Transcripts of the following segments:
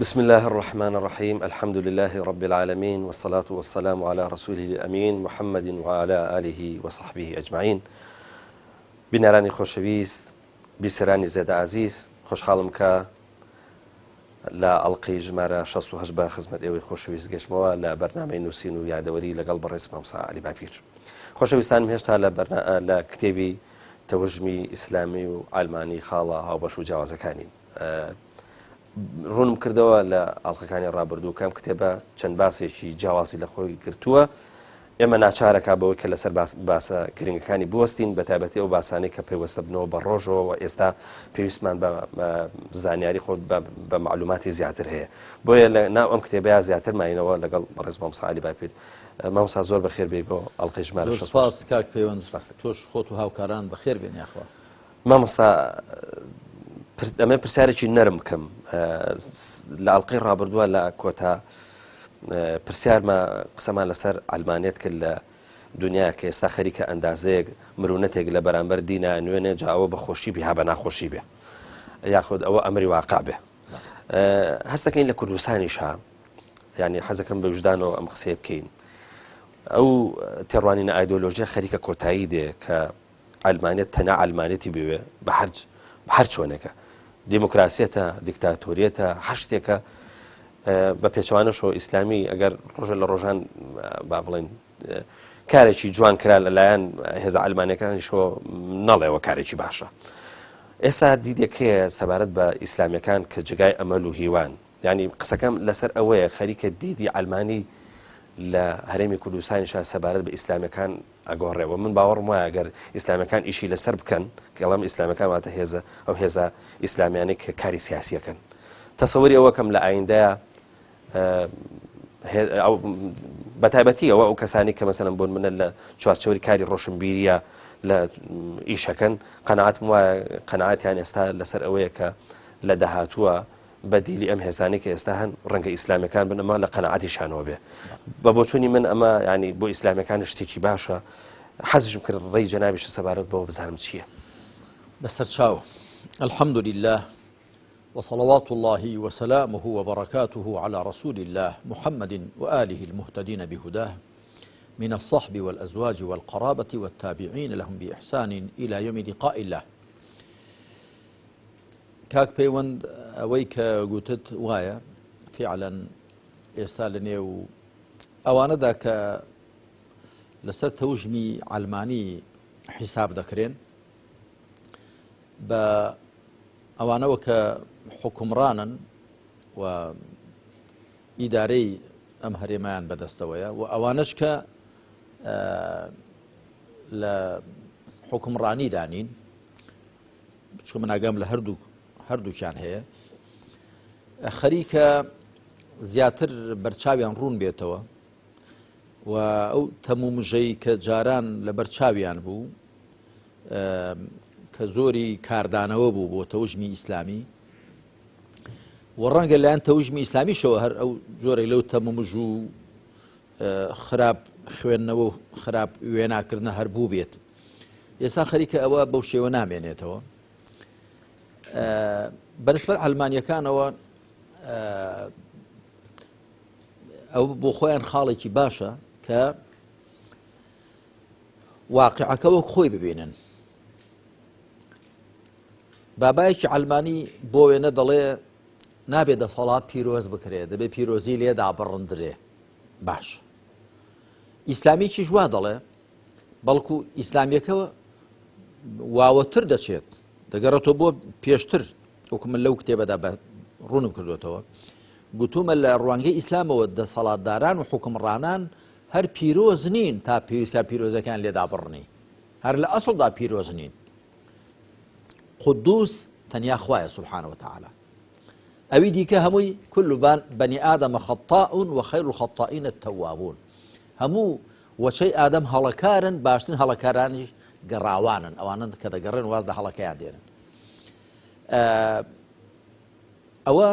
بسم الله الرحمن الرحيم الحمد لله رب العالمين والصلاة والسلام على رسوله الأمين محمد وعلى آله وصحبه أجمعين. بناراني خوشويست بسراني زاد عزيز خوش حالم كا لا ألقي جمارة شصو هجبة خزمة إيوي خوشويست قشموا لا برنامج نوسين ويعدوري لقلب الرئيس مامسا علي بابير. خوشويستان مهشتها لا كتابي توجمي إسلامي وعلماني خالة أو بشو جوازكاني. ڕوونم کردەوە لە ئەڵلقەکانی ڕابردوو کەم کتێبە چەند باسێکی جیاواسی لە خۆی گرتووە. ئێمە ناچارەکە بەوەی کە لەسەر باسە گرنگەکانی بوەستین بە تایبەتی ئەو باسانەی کە پێوەستە بنەوە بە ڕۆژەوە و ئێستا پێویستمان بە زانیاری خۆت بە معلوماتی زیاتر هەیە. بۆیە لە ناو ئەم کتێبەیە زیاتر ماینەوە لەگەڵ بەڕێز مامۆستا عەلی باپیر. مامۆستا زۆر بەخێر بێ بۆ ئەڵلقەی ژمارە 6. سپاس کاک پەیوەند، تۆش خۆت و هاوکاران بەخێر بێن یاخوا. مامۆستا ئەمە پرسیارێکی نەرم بکەم لە ئەڵلقەی ڕابردووە لە کۆتا پرسیارمە قسەمان لەسەر ئەلمانیەت کرد لە دنیا کە ئێستا خەریکە ئەندازەیەک مرونەتێک لە بەرامبەر دینە نوێنێ جاوە بە خۆشی بێ ها بە ناخۆشی بێ یاخود ئەوە ئەمری واقع بێ. هەستەکەین لە کوردستانیشا ینی حەزەکەم بە وجدانەوە ئەم قسەیە بکەین. ئەو تێڕوانینە ئایدۆلۆژیە خەریکە کۆتایی دێ کە ئەلمانیەت تەنیا ئەلمانێتی بوێ بە هەر چۆنێکە دیموکراسیەتە دیکتاتۆریەتە هەر شتێکە بە پێچوانەشەوە ئیسلامی ئەگەر ڕۆژە لە ڕۆژان با بڵێن کارێکی جوان کرا لەلایەن هێزە ئەلمانیەکانیشەوە نەڵێەوە کارێکی باشە. ئێستا دیدێکەیە سەبارەت بە ئیسلامیەکان کە جگای ئەمەل و هیوان، ینی قسەکەم لەسەر ئەوەیە خەریکە دیدی ئەلمانی لە هەرێمی کوردستانیشا سەبارەت بە ئیسلامیەکان ئەگۆڕێەوە. من باوەڕم وایە ئەگەر ئیسلامیەکان ئیشی لەسەر بکەن کەڵام ئیسلامیەکان واتە هێزە ئەو هێزە ئیسلامیانێک کە کاری سیاسیەکەن. تەسەووری ئەوە کەم لە ئایندەیە بەتایبەتی ئەوە ئەو کەسانی کە مەسەلەن بۆن منە لە چوارچەوەری کاری ڕۆشنبیریە لە ئیشەکەن قەناعەتم وایە قەناعەتیان ئێستا لەسەر ئەوەیە کە لە داهاتووە بەدیلی ئەم هێزانەی کە ئێستا هەن ڕەنگە ئیسلامیەکان بن ئەمە لە قەناعەتیشانەوە بێ. بە بۆچوونی من ئەمە ینی بۆ ئیسلامیەکان شتێکی باشە. حەزم کرد ڕێی جەنابیش سەبارەت بەوە بزانم چییە. بەسەر چاو الحمد لله وصلوات الله وسلامه وبركاته على رسول الله محمد وآله المهتدين بهداه من الصحب والأزواج والقرابة والتابعين لهم بإحسان إلى يوم لقاء الله. کاک پەیوەند ئەوەی کە گوتت وایە فعلا ئێستا لە نێو ئەوانەدا کە لەسەر تەوژمی ئەلمانی حیساب دەکرێن بە ئەوانەوە کە حکومڕانن و ئیدارەی ئەم هەرێمایان بەدەستەوەیە و ئەوانش کە لە حکومڕانی دانین چۆن من ئاگام لە هەردووچیان هەیە خەریکە زیاتر بەرچاویان ڕوون بێتەوە و ئەو تەمومژەی کە جاران لە بەرچاویان بوو کە زۆری کاردانەوە بوو بۆ تەوژمی ئیسلامی و ڕەنگە لایەن تەوژمی ئیسلامیشەوە هەر ئەو جۆرێک لەو تەمومژ و خراپ خوێندنەوە و خراپ وێناکردنە هەر بوو بێت. ئێستا خەریکە ئەوە بەو شێوە نامێنێتەوە. بەنسبەت ئەلمانیەکانەوە ئەو بۆ خۆیان خاڵێکی باشە کە واقعەکە وەک خۆی ببینن. بابایەکی ئەلمانی بۆ وێنە دەڵێ نابێت دەسەڵات پیرۆز بکرێت، دەبێت پیرۆزی لێدا بڕندرێ. باش ئیسلامیکیش وا دەڵێ بەڵکو ئیسلامیەکەوە واوەتر دەچێت دەگەڕێتەوە بۆ پێشتر. وەکو من لەو کتێبەدا ڕوونم کردوێتەوە گوتومە لە ڕوانگەی ئیسلامەوە دەسەڵاتداران و حکومڕانان هەر پیرۆز نین تا پێویستە پیرۆزەکان لێدا بڕنی، هەر لە ئەسڵدا پیرۆز نین. قودوس تەنیا خوایە سبحانه وتعالى. ئەوی دیکە هەمووی كل بني آدم خطاء وخير الخطائين التوابون. هەموو وەچەی ئادەم هەڵەکارن، باشترین هەڵەکارانی گەڕاوانن، ئەوانن کە دەگەڕێن واز لە هەڵەکەیان دێنن. ئەوە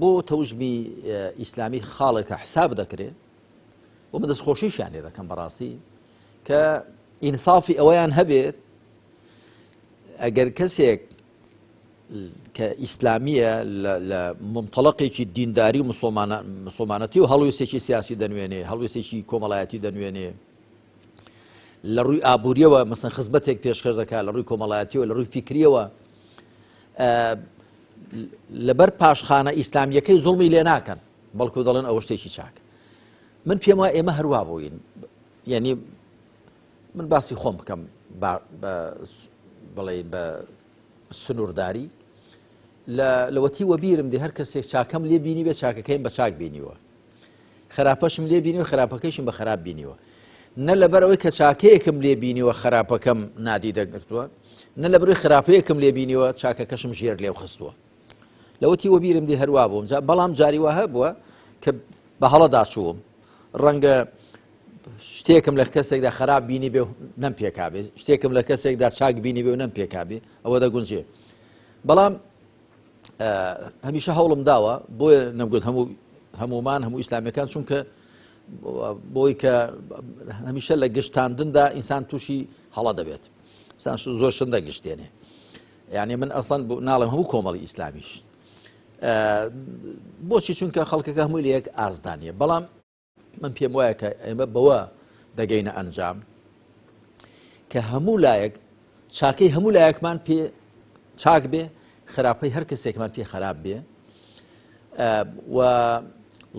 بۆ تەوژمی ئیسلامی خاڵێکە حساب دەکرێت و من دەستخۆشیشیان لێ دەکەم بەڕاستی کە ئینسافی ئەوەیان هەبێت ئەگەر کەسێک کە ئیسلامیە لە منطلقێکی دینداری و مسلمانەتی و هەڵویستێکی سیاسی دەنوێنێ هەڵویستێکی کۆمەڵایەتی دەنوێنێ لە ڕووی ئابوووریەوە مەسەن خزمەتێک پێشکەش دەکات لە ڕووی کۆمەڵایەتیەوە لە ڕووی فیکریەوە لەبەر پاشخانە ئیسلامیەکەی زوڵمی لێ ناکەن بەڵکو دەڵێن ئەوە شتێکی چاک من پێم وایە ئێمە هەروە بووین یعنی من باسی خۆم بکەم بڵێ بە سنوورداری لەوەتی وەبیرم دێ هەر کەسێک چاکەم لێ بینی بێ چاکەکەیم بە چاک بینیوە خراپەشم لێ بینیوە خراپەکەیشم بە خراپ بینیوە نە لەبەرەوەی کە چاکەیەکم لێ بینیوە خراپەکەم نادی دەگرتووە نە لەبەروی خراپەیەکم لێ بینیوە چاکەکەشم ژێر لێو خستووە لەوەتی وەبیرم دێ هەروە بووم بەڵام جاری وە هەبووە کە بە هەڵەدا چووم ڕەنگە شتێکم لە کەسێکدا خراپ بینی بێ و نەم پێکابێ شتێکم لە کەسێکدا چاک بینی بێ و نەم پێکابێ ئەوە دەگونجێ بەڵام هەمیشە هەوڵم داوە بۆیە نەمگوت هەمومان هەموو ئیسلامیەکان چونکە بۆی کە هەمیشە لە گشتاندندا ئینسان تووشی هەڵە دەبێت ئینسان زۆر شندە گشتێنێ یعنی من ئەسڵەن ناڵێم هەموو کۆمەڵی ئیسلامیش بۆچی چونکە خەڵکەکە هەمووی لە یەک ئازدانیە بەڵام من پێم وایە کە ئێمە بەوە دەگەینە ئەنجام کە هەموو لایەک چاکەی هەموو لایەکمان پێ چاک بێ خراپەی هەر کەسێکمان پێ خراپ بێ و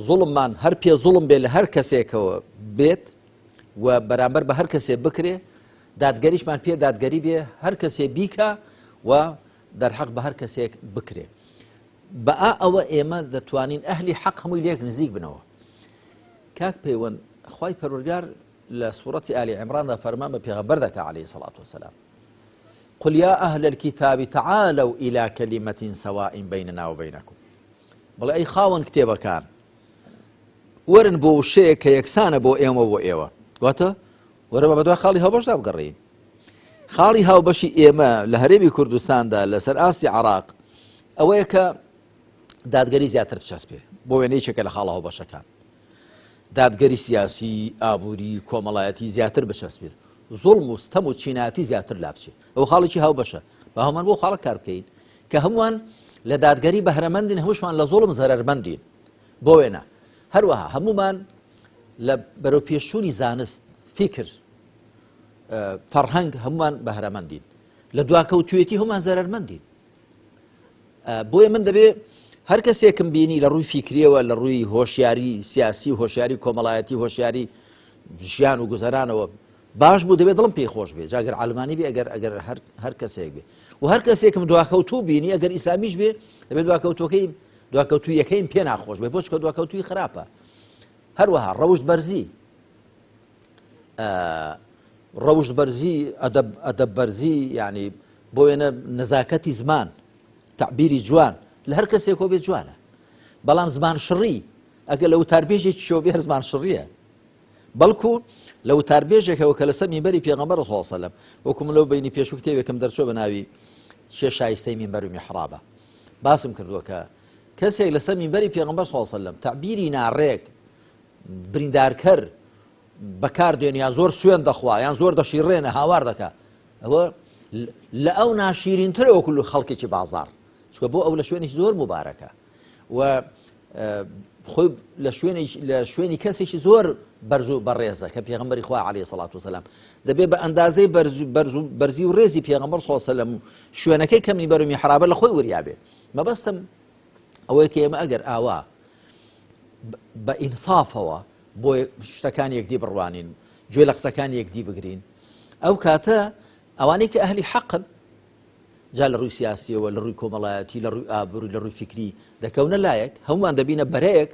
زوڵممان هەر پێ زوڵم بێ لە هەر کەسێکەوە بێت و بەرامبەر بە هەر کەسێ بکرێ دادگەریشمان پێ دادگەری بێ هەر کەسێ بیکە و دەرحەق بە هەر کەسێک بکرێ بە ئەوە ئێمە دەتوانین ئەهلی حەق هەمووی لێک نزیک بنەوە کاک پەیوەند خوای پەروەردگار لە سوورەتی ئالی عیمراندا فەرمان بە پێغەمبەر دەکا عەلەیهی سەڵات وەسەلام قل يا أهل الكتاب تعالوا إلى كلمة سواء بيننا وبينكم بەڵێ ئەی خاوەن کتێبەکان وەرن بۆ وشەیە کە یەکسانە بۆ ئێمە بۆ ئێوە واتە وەرە بە دوای خاڵی هاوبەشدا بگەڕێین خاڵی هاوبەشی ئێمە لە هەرێمی کوردستاندا لەسەر ئاستی عێراق ئەوەیە کە دادگەری زیاتر بچەسپێ بۆ وێنەیەکێکە لە خاڵە هاوبەشەکان دادگەری سیاسی ئابووری کۆمەڵایەتی زیاتر بچەسپێت زوڵم و ستەم و چینایەتی زیاتر لا بچێت ئەو خاڵێکی هاوبەشە بە هەمان بۆ خاڵە کار بکەین کە هەمووان لە دادگەری بەهرەمەندین هەمووشمان لە زوڵم زەرەرمەندین بۆ وێنە هەروەها هەموومان لە بەرەو پێشووری زانست فیکر فەرهەنگ هەمووان بەهرەمەندین لە دواکەوتوێتی هەمووان زەرەرمەندین بۆیە من دەبێ هەر کەسێکم بینی لە ڕووی فیکریەوە لە ڕووی هۆشیاری سیاسی هۆشیاری کۆمەڵایەتی هۆشیاری ژیان و گوزەرانەوە باش بوو دەبێت دڵم پێی خۆش بێ جاگەر عەلمانی بێ ئەگەر هەر کەسێک بێ و هەر کەسێکم دواکەوتوو بینی ئەگەر ئیسلامیش بێ دەبێت دواکەوتویەکەیم پێ ناخۆش بێ بۆچکە دواکەوتوی خراپە هەروەها ڕەوشت بەرزی ئەدەب بەرزی یعنی بۆ وێنە نەزاکەتی زمان تعبیری جوان لە هەر کەسێکۆ بێت جوانە بەڵام زمان شڕی ئەگەر لە وتاربێژێکی شۆ بێ هەر زمان شڕیە بەڵکو لە وتاربێژێکەوە کە لەسەر مینبەری پێغەمبەر صلی الله علیه و سلم وەکو من لەو بینی پێشوو کتێبێکم دەرچۆ بە ناوی شێ شایستەی مینبەر و میحرابە باسم کردووە کە کەسێک لەسەر مینبەری پێغەمبەر صلی الله علیه و سلم تعبیری ناڕێک بریندارکەر بەکاردێن یان زۆر سوێن دەخوا یان زۆر دەشیڕێنە هاوار دەکات ئەوە لە ئەو ناشیرینترە وەکو خەڵکێکی بازار چکە بۆ ئەو لە شوێنێکی زۆر مبارەکە و خۆی لە شوێنی کەسێکی زۆر بەرز و بەڕێزە کە پێغەمبەری خوا عەلەیهی سەڵات وسەلام دەبێت بە ئەندازەی بەرزی و ڕێزی پێغەمبەر صلی الله علیه و سلم شوێنەکەی کە مینبەر و میحرابە لە خۆی وریابێ مەبەستم ئەوەیە کە ئێمە ئەگەر ئاوا بە ئینسافەوە بۆ شتەکان یەکدی بڕوانین گوێ لە قسەکان یەکدی بگرین ئەو کاتە ئەوانەی کە ئەهلی حەقن جا لە ڕووی سیاسیەوە لە ڕووی کۆمەڵایەتی لە ڕووی ئابووری لە ڕووی فیکری دەکەونە لایەک هەمومان دەبینە بەرەیەک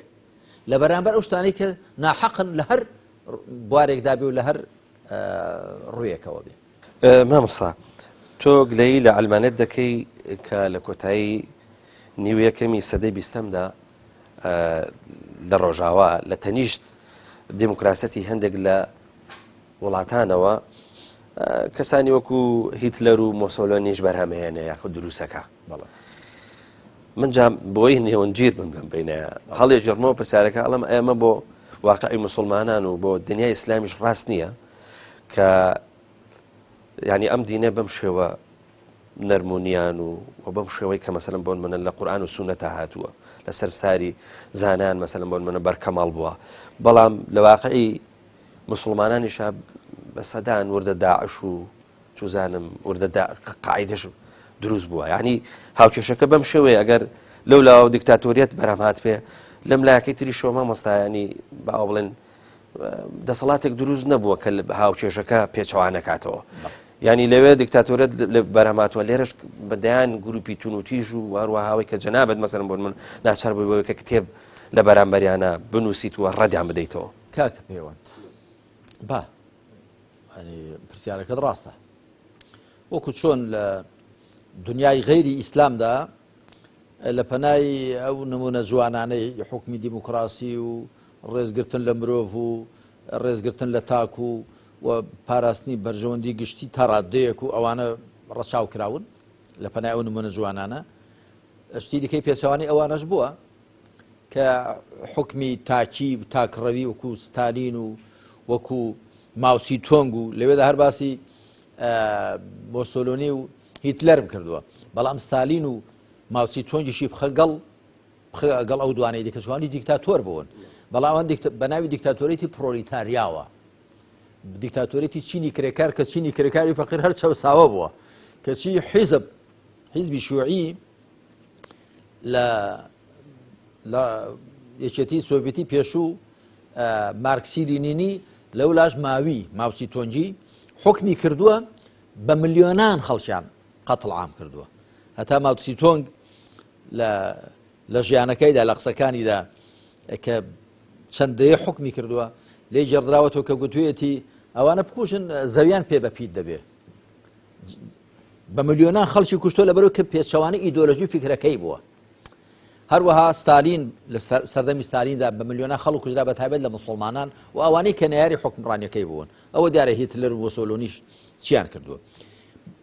لە بەرامبەر ئەو شتانەی کە ناحەقن لە هەر بوارێکدا بێ و لە هەر ڕوویەکەوە بێ مامۆستا تۆ گلەیی لە عەلمانەت دەکەی کە لە کۆتایی نیوەیەکەمی سەدەی بیستەمدا لە ڕۆژاوا لە تەنیشت دیموکراسەتی هەندێک لە وڵاتانەوە کەسانی وەکو هیتلەر و مۆسۆلۆنیش بەرهەمهێنێ یاخود دروستەکە من جا بۆی نێوەنگیر بم لەم بینەیە هەڵێ جێڕمەوە پرسیارەکە ئەڵەم ئێمە بۆ واقعی موسڵمانان و بۆ دنیای ئیسلامیش ڕاست نییە کە یعنی ئەم دینە بەم شێوە نەرمونیان و بەم شێوەی کە مەسەلەن بۆن منە لە قورئان و سونەتە هاتووە لەسەر ساری زانان مەسەلەن بۆن منە بەرکەماڵ بووە بەڵام لە واقعی مسلمانانیشا بە سەدان وردە داعش و چوزانم وردە قاعیدەش دروست بووە یعنی هاوکێشەکە بەم شێوەیە ئەگەر لەولاوە دیکتاتۆریەت بەرهەم هات پێ لەم لایەکەی تری شۆ مامۆستایانی باو بڵێن دەسەڵاتێک دروست نەبووە کە هاوکێشەکە پێچەوان نەکاتەوە ینی لەوێ دیکتاتۆرێت بەرهەماتوە لێرەش بەدایان گروپی تون و تیژ و هەروەهاوی کە جەنابەت مەسەلەن بۆن من ناچار بووی کە کتێب لە بەرامبەریانە بنووسیت وە ڕەدیان بدەیتەوە کاکە پەیوەند با پرسیارەکەت ڕاستە وەکو چۆن لە دنیای غەیری ئیسلامدا لە پەنای ئەو نمونە جوانانەی حکمی دیموکراسی و ڕێزگرتن لە مرۆڤ و ڕێزگرتن لە تاک و پاراستنی بەرژەوەندی گشتی تا ڕادەیەک و ئەوانە ڕەچاو کراون لە پەنای ئەو نمونە جوانانە شتی دیکەی پێچەوانی ئەوانەش بووە کە حکمی تاکی و تاکڕەوی وەکو ستالین و وەکو ماوسی تۆنگ و لەوێدا هەر باسی مۆسۆلۆنی و هیتلەرم کردووە بەڵام ستالین و ماوسی تۆنگیشی بخەگەڵ ئەو دوانەی دیکەشوانی دیکتاتۆر بوون بەڵام ئەوان بە ناوی دیکتاتۆریەتی پرۆلیتاریاوە دیکتاتۆریەتی چینی کرێکار کە چینی کرێکاری فەقیر هەر چەوساوە بووە کە چی حیزبی شوعی لە یەکێتی سۆڤێتی پێشوو مارکسی لینینی لەولاش ماوسی تۆنجی حکمی کردووە بە ملیۆنان خەڵکیان قەتڵ عام کردووە هەتا ماوسی تۆنگ لە ژیانەکەیدا لە قسەکانیدا کە چەندەیە حکمی کردووە لێ جێڕدراوەتەوە کە گوتوویەتی ئەوانە بکوژن زەویان پێ بەپیت دەبێ بە ملیۆنان خەڵکی کوشتۆ لەبەرەوە کە پێچەوانی ئیدۆلۆژی فکرەکەی بووە هەروەها ستالین لە سەردەمی ستالیندا بە ملیۆنان خەڵک کوژرا بە تایبەت لە مسڵمانان و ئەوانەی کە نەیاری حکمڕانیەکەی بوون ئەوە دیارە هیتلەر و مۆسۆلۆنیش چیان کردووە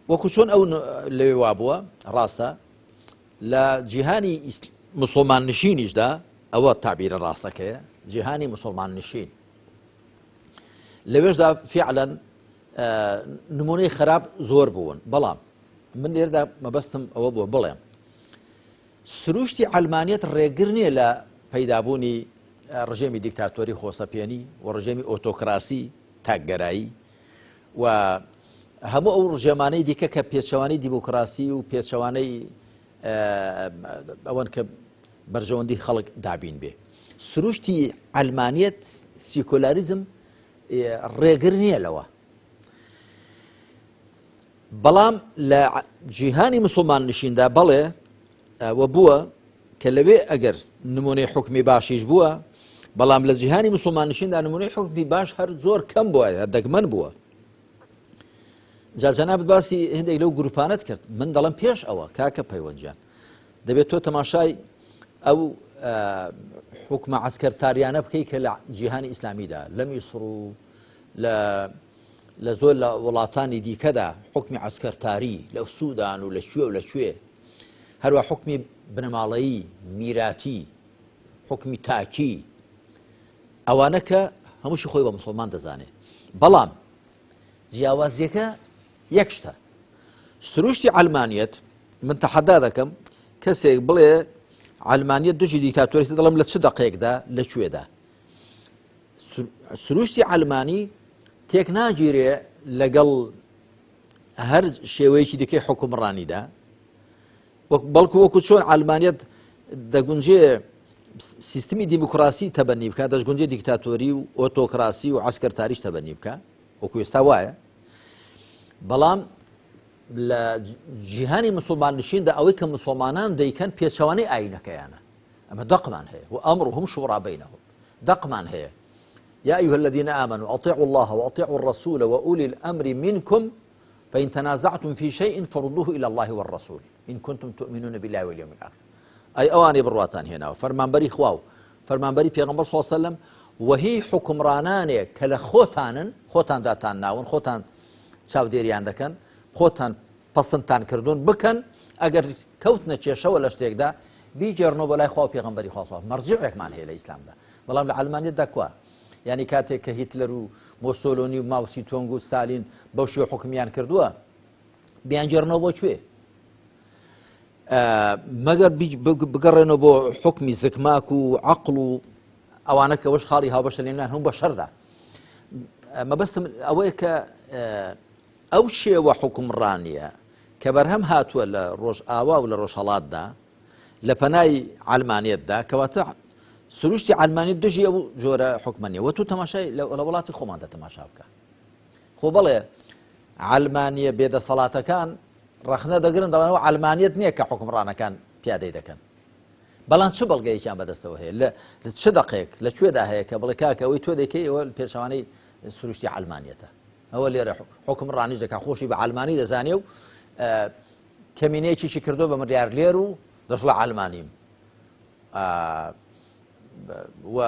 وەکو چۆن ئەو لەوێ وا بووە ڕاستە لە جیهانی مسلمان نشینیشدا ئەوە تابیرە ڕاستەکەیە جیهانی مسلمان نشین لەوێشدا فعلا نمونەی خراپ زۆر بوون بەڵام من لێردا مەبەستم ئەوە بووە بڵێم سروشتی ئەلمانیەت ڕێگر نییە لە پەیدابوونی ڕژێمی دیکتاتۆری خۆسەپێنی و ڕژێمی ئۆتۆکراسی تاکگەرایی و هەموو ئەو ڕژێمانەی دیکە کە پێچەوانی دیموکراسی و پێچەوانەی ئەوەن کە بەرژەوەندی خەڵک دابین بێ سروشتی ئەلمانیەت سیکۆلاریزم ڕێگر نییە لەوە بەڵام لە جیهانی مسلمان نشیندا بەڵێ وە بووە کە لەوێ ئەگەر نمونەی حکمی باشیش بووە بەڵام لە جیهانی مسلمان نشیندا نمونەی حکمی باش هەر زۆر کەم بووە دەگمەن بووە جاجەنابەت باسی هەندێک لەو گروپانت کرد من دەڵم پێش ئەوە کاکە پەیوەنجیان دەبێت تۆ تەماشای ئەو حکمە عەسکەرتاریانە بکەی کە لە جیهانی ئیسلامیدا لە میسر و لە زۆر لە وڵاتانی دیکەدا حکمی عەسکەرتاری لە سوودان و لە شوێ و لە شوێ هەروە حکمی بنەماڵەیی میراتی حکمی تاکی ئەوانە کە هەمووشی خۆی بە مسلمان دەزانێ بەڵام جیاوازیەکە یەک شتە سروشتی ئەلمانیەت من تەحەدا دەکەم کەسێک بڵێ ئەلمانیەت دوژی دیکتاتۆریەتی دەڵم لە چ دەقەیەکدا لەکوێدا سروشتی ئەلمانی تێک ناگیرێ لەگەڵ هەر شێوەیەکی دیکەی حکومڕانیدا بەڵکو وەکو چۆن ئەلمانیەت دەگونجێ سیستمی دیموکراسی تەبەنی بکە دەشگونجێ دیکتاتۆری و ئۆتۆکراسی و عەسکەرتاریش تەبەنی بکە وەکو ئێستا وایە بەڵام لە جیهانی مسلمان نشیندا ئەوەی کە مسلمانان دەیکەن پێچەوانەی ئاینەکەیانە ئەمە دەقمان هەیە وأمرهم شورى بينهم دەقمان هەیە يا أيها الذين آمنوا أطيعوا الله وأطيعوا الرسول وأولي الأمر منكم فإن تنازعتم في شيء فردوه إلى الله والرسول إن كنتم تؤمنون بالله واليوم الآخر أي أواني برواتان هنا فرمان بري خواو فرمان بري پیغمبر صلى الله عليه وسلم وهي حکمڕانانێ کە لە خۆتان داتان ناون خۆتان چاودێریان دەکەن خۆتان پەسەندتان کردوون بکەن ئەگەر کەوتنە کێشەوە لە شتێکدا بیجێڕنەوە بەلای خوا و پێغەمبەری خوا مەرجیعێکمان هەیە لە ئیسلامدا بەڵام لە ئەلمانیەتدا کوا یعنی کاتێک کە هیتلەر و مۆسۆلۆنی و ماوسی تۆنگ و ستالین بەو شێوە حکمیان کردووە بیانجێڕنەوە بۆ کوێ مەگەر بگەڕێنەوە بۆ حکمی زکماک و عەقڵ و ئەوانە کە وەش خاڵی هاوبەشە لێنان هەموو بە شەردا مەبەستم ئەوەیە کە ئەو شێوە حکمڕانیە کە بەرهەم هاتووە لە ڕۆژ ئاوا و لە ڕۆژهەڵاتدا لە پەنای عەلمانیەتدا کەواتە سروشتی عەلمانیەت دژی ئەو جۆرە حکمەنیە وە تو تەماشای لە وڵاتی خۆماندا تەماشا بکە خۆ بەڵێ عەلمانیە بێدەسەڵاتەکان ڕەخنە دەگرن دەڵێنەوە عەلمانیەت نییە کە حکمڕانەکان پیادەی دەکەن بەڵام چ بەڵگەیەکیان بەدەستەوە هەیە لە چ دەقێک لە کوێدا هەیە کە بڵێ کاکە ئەوەی تۆ دەکەی ئەوە پێشەوانەی سروشتی عەلمانیەتە ئەوە لێرە حکمڕانیش دەکا خۆشی بە عەلمانی دەزانێ و کەمینەیەکیشی کردو بە مریار لێر و دەشڵە عەلمانیم و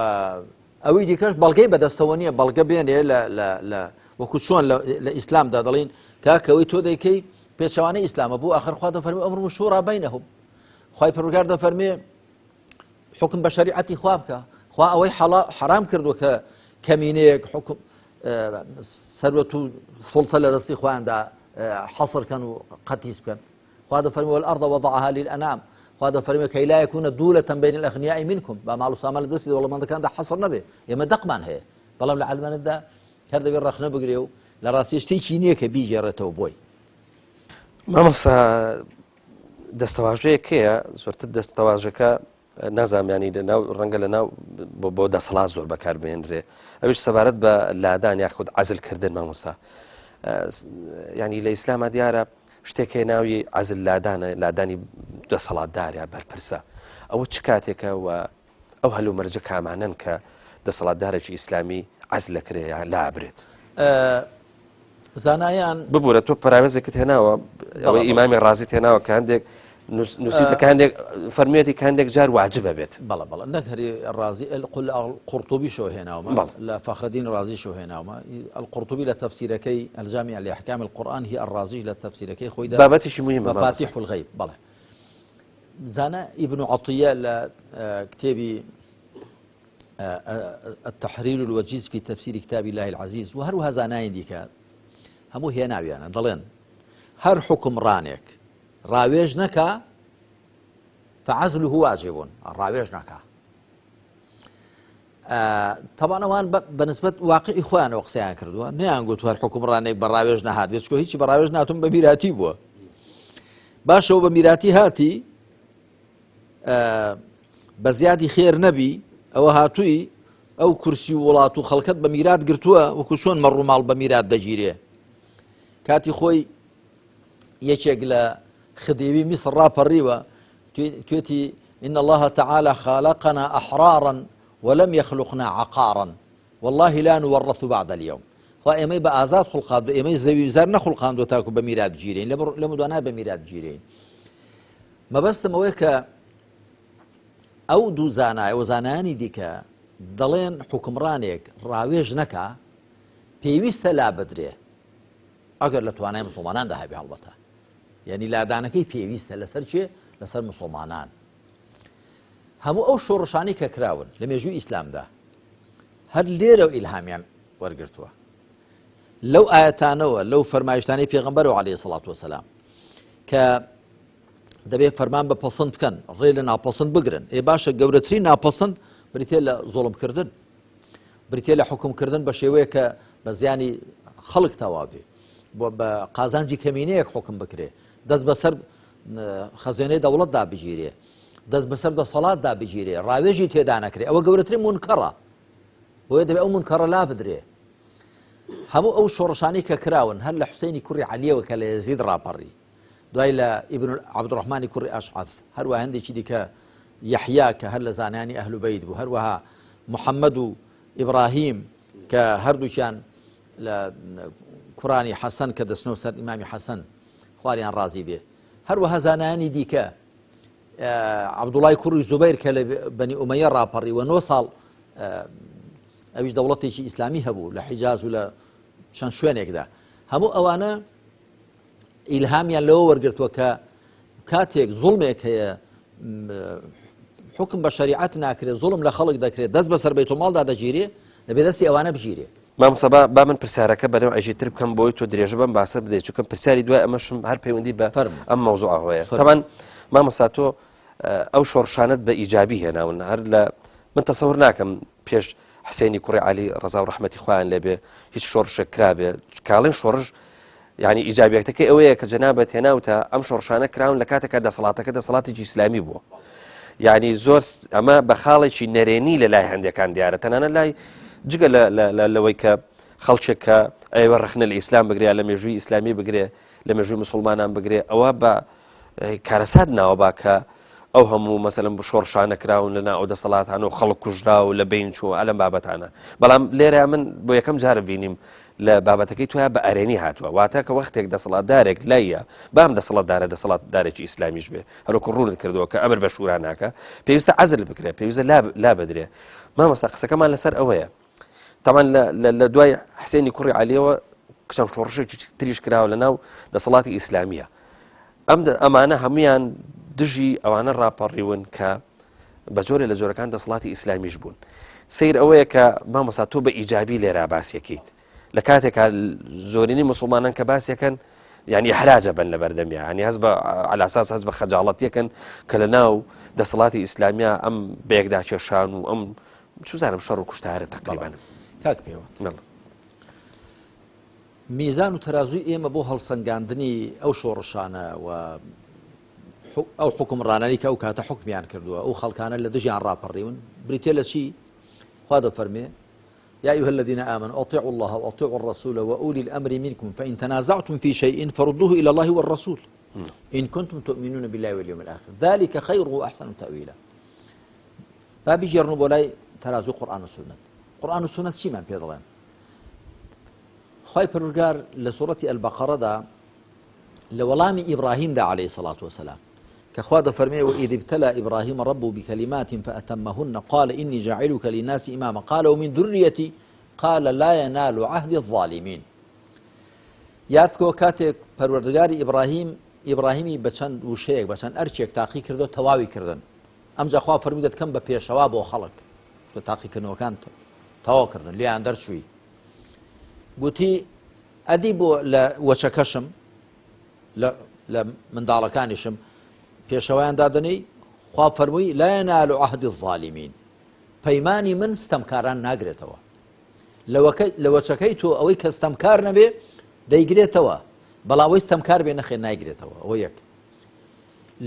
ئەوەی دیکەش بەڵگەی بەدەستەوە نییە بەڵگە بێنێ لە وەکو چۆن لە ئیسلامدا دەڵێن کاکەوەی تۆ دەیکەی پێچەوانەی ئیسلامە بوو ئاخر خوا دەفەرمێ ئەمر شوڕا بەینەهم خوای پەروەردگار دەفەرمێ حکم بە شەریعەتی خوا بکە خوا ئەوەی حرام کردووە کە کەمینەیەک حکم سەروەت و سوڵتە لە دەستی خۆیاندا حەسرکەن و قەتیس بکەن خوا دەفەرمێ والأرض وضعها للأنام خوا دەفەرمێ کەی لا یەکونە دوولەة بین الأغنیاء منکم با ماڵ و سامان لە دەستی دەوڵەمەندەکاندا حەسر نەبێ ئێمە دەقمان هەیە بەڵام لە عەلمانیەتدا هەر دەبێت ڕەخنە بگرێ و لە ڕاستی شتێکی نییە کە بیجێڕێتەوە بۆی مامۆستا دەستەواژەیە کێیە زۆرتر دەستەواژەکە نازانیانی لەناو ڕەنگە لەناو بۆ دەسەڵات زۆر بەکاربهێنرێ ئەویش سەبارەت بە لادان یاخود عەزلکردن مامۆستا ینی لە ئیسلامە دیارە شتێک هەیە ناوی عەزل لادانە لادانی دەسەڵاتدارە بەرپرسە ئەوە چ کاتێکە و ئەو هەلو مەرجە کامانن کە دەسەڵاتدارێکی ئیسلامی عەزلەکرێ لابرێت زانایان ببوورە تۆ پراوێزێکت هێناوە ئەوەی ئیمامی ڕازیت هێناوە کە هەندێک نووسیتە هەندێک فەرمیێتی هەندێک جار واجبە بێت بەڵێ نەکەری ڕازی قورطوبی شۆ هێناومە لە فەخرەدین ڕازی شۆ هێناومە القورطوبی لە تەفسیرەکەی الجامع لأحكام القرآن هي الرازی لە تەفسیرەکەی خۆیدا بابەتێکی مهمە مفاتيح الغیب بەڵێ زانە ئیبن عەطیە لە کتێبی التحرير الوجيز في تفسير كتاب الله العزيز وهروها زاناين دیکە هەموو هێناویانە دەڵێن هەر حکمڕانێک ڕاوێژ نەکا فعەزله واجب ڕاوێژ نەکا طبعا ئەوان بەنسبەت واقعی خۆیانەوە قسەیان کردووە نەیان گوت هەر حکمڕانێک بە ڕاوێژ نەهات بێت چکۆ هیچی بە ڕاوێژ ناتون بە میراتی بووە باشەوە بە میراتی هاتی بە زیادی خێر نەبی ئەوە هاتووی ئەو کورسی و وڵات و خەڵکەت بە میرات گرتووە وەکو چۆن مەڕووماڵ بە میرات دەگیرێ کاتی خۆی یەکێک لە خدێوی میسر ڕاپەڕیوە توێتی إن الله تعالى خلقنا أحرارا ولم يخلقنا عقارا والله لا نورث بعد اليوم خوا ئێمەی بە ئازاد خوڵقاندووە ئێمەی زەوی زەر نەخوڵقاندووە تاکو بە میرات بگیرین لەمە دوانای بە میرات بگیرین مەبەستم ئەوەیە کە ئەو دوو زانایە و زانایانی دیکە دەڵێن حکمڕانێک ڕاوێژ نەکا پێویستە لا بدرێ ئەگەر لە توانای مسلماناندا هەبێ هەڵبەتە یعنی لادانەکەی پێویستە لەسەر چێ لەسەر مسلمانان هەموو ئەو شۆڕشانی کە کراون لە مێژووی ئیسلامدا هەر لێرە ئیلهامیان وەرگرتووە لەو ئاەتانەوە لەو فەرمایشتانەی پێغەمبەرەوە عەلەیهی سەڵات وەسەلام کە دەبێت فەرمان بە پەسەند بکەن ڕێ لە ناپەسەند بگرن باشە گەورەترین ناپەسەند بریتێ لە زۆڵمکردن بریتێ لە حکومکردن بە شێوەیە کە بە زیانی خەڵک تەواو بۆ بە قازانجی کەمینەیەک حکم بکرێ دەست بەسەر خەزێنەی دەوڵەتدا بگیرێ دەست بەسەر دەسەڵاتدا بگیرێ ڕاوێژی تێدا نەکرێ ئەوە گەورەترین مونکەڕە بۆیە دەبێت ئەو مونکەڕە لا بدرێ هەموو ئەو شۆڕشانی کە کراون هەر لە حوسێنی کوڕی عەلیەوە کە لە یەزید ڕاپەڕی دوای لە ئیبن عەبدوڕەحمانی کوڕی ئەشعەث هەروەها هەندێکی دیکە یەحیا کە هەر لە زانانی ئەهل بەیت بوو هەروەها محەممەد و ئیبراهیم کە هەردووکیان لە کوڕانی حەسەن کە دەستنەوە سەر ئیمامی حەسەن خواریان ڕازی بێ هەروەها زانانی دیکە عەبدوڵای کوڕی زوبەیر کە لە بەنی ئومەیە ڕاپەڕی و 9 ساڵ ئەویش دەوڵەتێکی ئیسلامی هەبوو لە حیجاز و لە چەند شوێنێکدا هەموو ئەوانە ئیلهامیان لەوە وەرگرتووە کە کاتێک زوڵمێک هەیە حکم بە شەریعەت ناکرێت زوڵم لە خەڵک دەکرێت دەست بەسەر بەیتوڵماڵدا دەگیرێ دەبێت دەستی ئەوانە بگیرێ مامۆستا با من پرسیارەکە بەنێو ئەژیتر بکەم بۆی تۆ درێژە بەم باسە بدەیت چونکە پرسیاری دوای ئەمەشم هەر پەیوەندی بە ئەم مەوزوعە هەیە طبعاً مامەستا تۆ ئەو شۆڕشانت بە ئیجابی هێناون هەر لە من تەسەور ناکەم پێش حسێنی کوڕی علی ڕەزا و ڕەحمەتی خۆیان لێبێ هیچ شۆڕشێک کرابێ کاڵێن شۆڕش یعنی ئیجابیەتەکەی ئەوەیە کە جەنابەت هێناوتە ئەم شۆڕشانە کراون لە کاتێکە دەسەڵاتەکە دەسەڵاتێکی ئیسلامی بووە یعنی زۆر ئەمە بە خاڵێکی نەرێنی لە لای هەندێکان دیارە تەنانە لای جگە لەوەی کە خەڵکێک کە ئەوە ڕخنە لە ئیسلام بگرێ لە مێژووی ئیسلامی بگرێ لە مێژووی مسلمانان بگرێ ئەوە بە کارەسات ناوە باکە ئەو هەموو مەسەلەن بە شۆڕشانە کراون لەنا ئەو دەسەڵاتانە و خەڵک کوژرا و لە بین چوە ئەلەم بابەتانە بەڵام لێرە من بۆ یەکەم جارە بینیم لە بابەتەکەی توە بە ئەرێنی هاتووە واتە کە وەختێک دەسەڵاتدارێک لایە بام دەسەڵاتدارە دەسەڵاتدارێکی ئیسلامیش بێ هەروکو ڕوونت کردەوە کە ئەمر بە شورا ناکە پێویستە عەزل بکرێ پێویستە لا بدرێ مامەستا قسەکەمان لەسەر ئەوەیە تەمان لە دوای حسێنی کوڕی عەلیەوە کچەم شۆڕشێکی تریش کراوە لەناو دەسەڵاتی ئیسلامیە ئەمانە هەمویان دژی ئەوانە ڕاپەڕیون کە بە جۆرە لە جۆرەکان دەسەڵاتی ئیسلامیش بوون سیر ئەوەیە کە مامەستا تۆ بە ئیجابی لێرە باسیەکەیت لە کاتێکا زۆرینی مسلمانان کە باسیەکەن یعنی حراجە بن لە بەردەمیە ینی هەست بە علاساس هەست بە خەجاڵەتیەکەن کە لە ناو دەسەڵاتی ئیسلامیە ئەم بەیەکدا کێشان و ئەم چوزانم شەڕ و کوشتارە تەقریبانم کاک پێوە میزان و تەرازوی ئێمە بۆ هەڵسەنگاندنی ئەو شۆڕشانە و ئەو حکومڕانانی کە ئەو کاتە حکمیان کردووە ئەو خەڵکانە لە دژیان ڕاپەڕیون بریتێ لە چی خوا دەفەرمێ يا أيها الذين آمنوا أطيعوا الله وأطيعوا الرسول وأولي الأمر منكم فإن تنازعتم في شيء فردوه إلى الله والرسول إن كنتم تؤمنون بالله واليوم الآخر ذلك خير وأحسن تأويلا بابي جرنو بولاي ترازو قرآن والسنة قرآن والسنة شيمان في ظلام خاي برغار لسورة البقرة دا لولام إبراهيم دا عليه الصلاة والسلام كخواد فرمي وإذ ابتلى إبراهيم ربه بكلمات فأتمهن قال إني جاعلك للناس إماما قال ومن ذريتي قال لا ينال عهد الظالمين ياتكو كاتك پروردگار إبراهيمي بچند وشيك بچند أرچيك تاقي كردو تواوي كردن أمجا خواه فرميدت كم بپيشوا بو خلق شو تاقي كردنو كان تواو كردن ليان درشوي قوتي أدي بو لوشكشم من دالكانشم پێشەوایان دادنەی خوا فەرمووی لا ينال عهد الظالمين پەیمانی من ستەمکاران ناگرێتەوە لە وەچەکەی تۆ ئەوەی کە ستەمکار نەبێ دەیگرێتەوە بەڵام ئەوەی ستەمکار بێ نەخێ نایگرێتەوە ئەوە یەک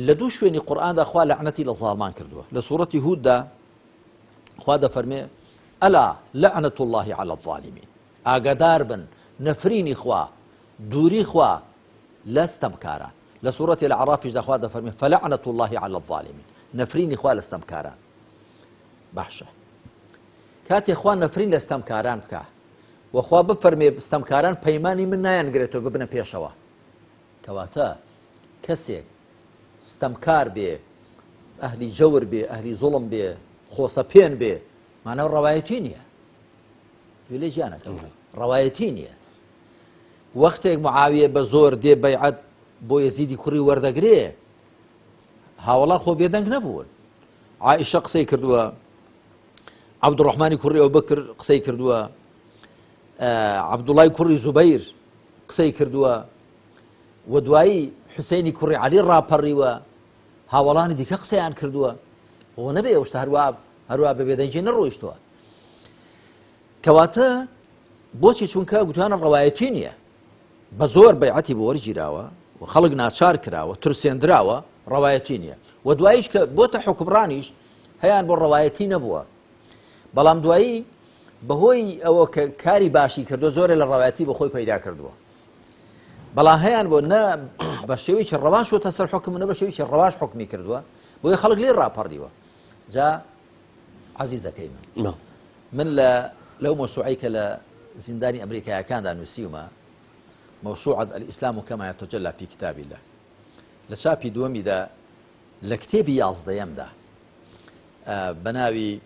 لە دوو شوێنی قورئاندا خوا لەعنەتی لە زاڵمان کردووە لە سوورەتی هوددا خوا دەفەرمێ ئەلا لعنة الله على الظالمين ئاگادار بن نەفرینی خوا دووری خوا لە ستەمکاران لسورة الأعراف إذا فرمي فلعنة الله على الظالمين نفرين إخوان الاستمكاران بحشة كاتي إخوان نفرين الاستمكاران بكا وإخوان بفرمي استمكاران بيماني من نايان قريتو ببنا بيشوا كواتا كسيك استمكار بي أهلي جور بي أهلي ظلم بي خوصبين بي معناه الروايتينية ليه جانك روايتينية وقتك معاوية بزور دي بيعت بۆ یەزیدی کوڕی وەردەگرێ هاوڵان خۆ بێدەنگ نەبوون عائشە قسەی کردووە عەبدوڕەحمانی کوڕی ئەبوبەکر قسەی کردووە عەبدوڵای کوڕی زوبەیر قسەی کردووە و دوایی حوسێنی کوڕی عەلی ڕاپەڕیوە هاوڵانی دیکە قسەیان کردووە بۆ نەبێ ئەو شتە هەروە بە بێدەنگی نەڕۆیشتووە کەواتە بۆچی چونکە گوتوانە ڕەوایەتی نییە بە زۆر بەیعەتی بۆ وەرگیراوە و خەڵک ناچار کراوە ترسێنراوە ڕەوایەتی نییە و دواییش کە بۆتە حکمڕانیش هەیان بۆ ڕەوایەتی نەبووە بەڵام دوایی بەهۆی ئەوە کە کاری باشی کردو زۆرە لە ڕەوایەتی بە خۆی پەیدا کردووە بەڵام هەیان بۆ نە بە شێوەیەکی ڕەواش وتە سەر حکم نە بە شێوەیەکی ڕەواش حکمی کردووە بۆی خەڵک لێ ڕاپەڕیوە جا عەزیزەکەی من لەو مۆسوعەی کە لە زیندانی ئەمریکایەکاندا نووسیومە موسوعة الإسلام كما يتجلى في كتاب الله لشابي دومي دا لكتابي يازديم دا بناوي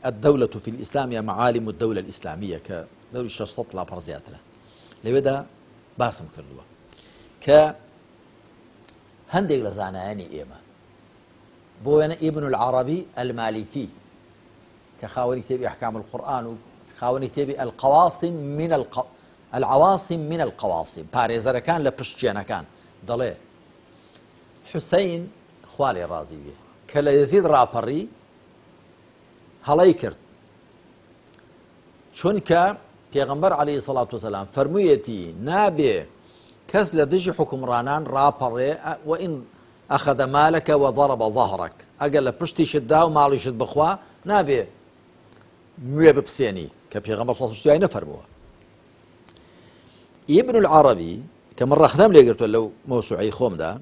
الدولة في الإسلام يا معالم الدولة الإسلامية كدولة شخصت لا برزيات له لبدا باسم كردوا ك هندق لزاناني إيما بوين ابن العربي المالكي كخاوني كتابي أحكام القرآن وخاوني كتابي القواصم من العواصم من القواصم باريزر كان لبشتيانا كان ضليه حوسین خوا لێ ڕازی بێ کە لە یەزید ڕاپەڕی هەڵەی کرد چونکە پێغەمبەر عەلەیهی سەڵات وسەلام فەرموویەتی نابێ کەس لە دژی حکمڕانان ڕاپەڕێ وئین ئەخەدە مالەکە وەضەرەبە ظەهرەک ئەگەر لە پشتیشت دا و ماڵیشت بخوا نابێ موێ بپسێنی کە پێغەمبەر سەڵات وسەلام نەفەرمووە. ابن العربي كما رخنام لي قلت له موسوعي خوم ده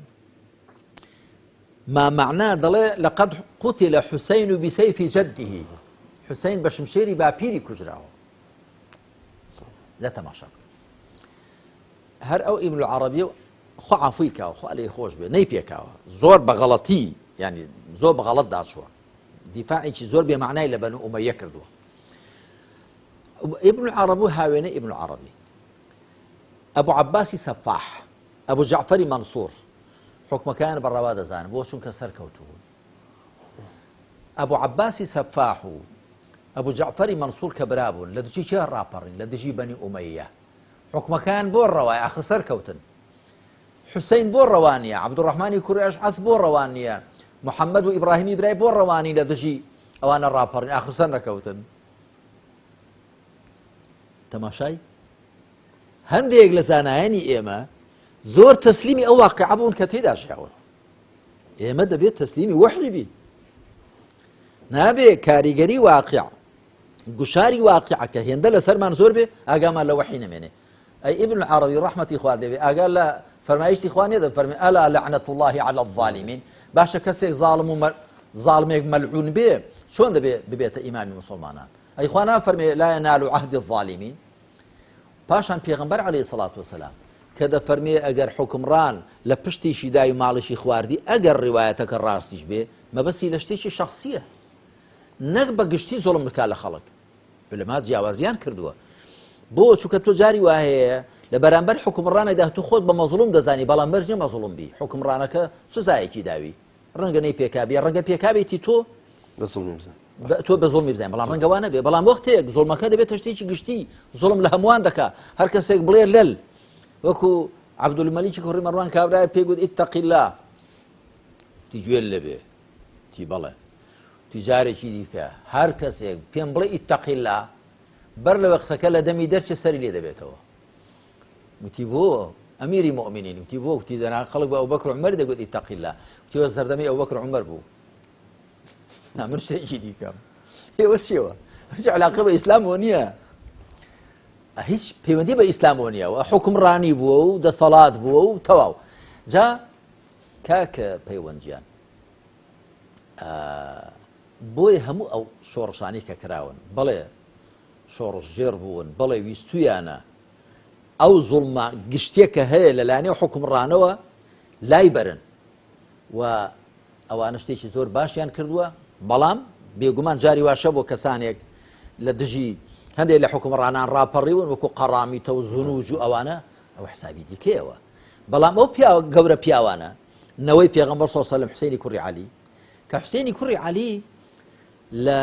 ما معناه ضل لقد قتل حسين بسيف جده حسين بشمشيري بابيري كجراه لا تماشى هر او ابن العربي خو عفويك خو عليه خوش به نيبيك زور بغلطي يعني زور بغلط ده شو دفاعي زور بمعناه لبنو اميه كردوا ابن العربي هاوينه ابن العربي أبو عباسي سفاح أبو جعفري منصور حكم كان بالرواد زان بو شون كسر كوتون أبو عباسي سفاح أبو جعفري منصور كبراب لدجي شهر رابرين لدجي بني أمية حكم كان بو الرواية آخر سر كوتن حسين بو الروانية عبد الرحمن كوري أشعث بو الروانية محمد وإبراهيم إبراهيم بو الرواني لدجي أوانا الرابرين آخر سر كوتن تماشاي هەندێک لە زانایانی ئێمە زۆر تەسلیمی ئەو واقعە بوون کە تێدا ژیاون ئێمە دەبێت تەسلیمی وەحی بین نابێ کاریگەری واقع گوشاری واقعە کە هێندە لەسەرمان زۆر بێ ئاگامان لە وەحی نەمێنێ ئەی ئیبن العەرەبی ڕەحمەتی خوا لێبێ ئاگا لە فەرمایشتی خوا نێ دەفەرمێ ئەلا لەعنەت الله عەلی الظالمین باشە کەسێک زاڵمێک مەلعون بێ چۆن دەبێ ببێتە ئیمامی موسڵمانان ئەی خوا نافەرمێ لا ينال عهد الظالمین پاشان پێغەمبەر عەلەیهی سەڵات وسەلام کە دەفەرمێ ئەگەر حکمڕان لە پشتیشی دای و ماڵیشی خواردی ئەگەر ڕیوایەتەکە ڕاستیش بێ مەبەستی لە شتێکی شەخسیە نەک بە گشتی زۆڵم بکات لە خەڵک بلەما جیاوازیان کردووە بۆ چونکە تۆ جاری وا هەیە لە بەرامبەر حکمڕانێکدا تو خۆت بە مەزڵوم دەزانی بەڵام بەرژێ مەزڵوم بی حکمڕانەکە سزایەکی داوی ڕەنگە نەی پێکابێ ڕەنگە پێکابێتی تۆ تۆ بە زۆڵمی بزانین بەڵام ڕەنگەوە نەبێ بەڵام وەختێک زۆڵمەکە دەبێت شتێکی گشتی زۆڵم لە هەمووان دەکا هەر کەسێک بڵێ لەل وەکو عەبدولمەلیکی کوڕی مەڕوان کابرای پێگوت ئیتەقی الله تی گوێ لەبێ تی بەڵێ تی جارێکی دیکە هەر کەسێک پێم بڵێ ئیتەقی الله بەر لەوە قسەکە لە دەمی دەرچێ سەری لێ دەبێتەوە وتی بۆ ئەمیری مؤمنین وتی بۆ وتی دەنا خەڵک بە ئەوبەکر و عومەر دەگوت ئیتەقی الله وتیوە سەردەمی ئەوبەکر و عومەر بوو من شتێکی دیکەم ئێوە چێوە هیچ عەلاقە بە ئیسلامەوە نییە هیچ پەیوەندی بە ئیسلامەوە نییە و حکمڕانی بووە و دەسەڵات بووە و تەواو جا کاکە پەیوەندیان بۆیە هەموو ئەو شۆڕشانی کە کراون بەڵێ شۆڕژێر بوون بەڵێ ویستویانە ئەو زوڵمە گشتێکە هەیە لەلایەنێ حکمڕانەوە لای بەرن و ئەوانە شتێکی زۆر باشیان کردووە بەڵام بێگومان جاری واشە بۆ کەسانێک لە دژی هەندێک لە حکمڕانان ڕاپەڕیون وەکو قەڕامیتە و زونوج و ئەوانە ئەوە حسابی دیکەیەوە بەڵام ئەو گەورە پیاوانە نەوەی پێغەمبەر صلی الله علیه و سلم حوسێنی کوڕی عەلی کە حوسێنی کوڕی عەلی لە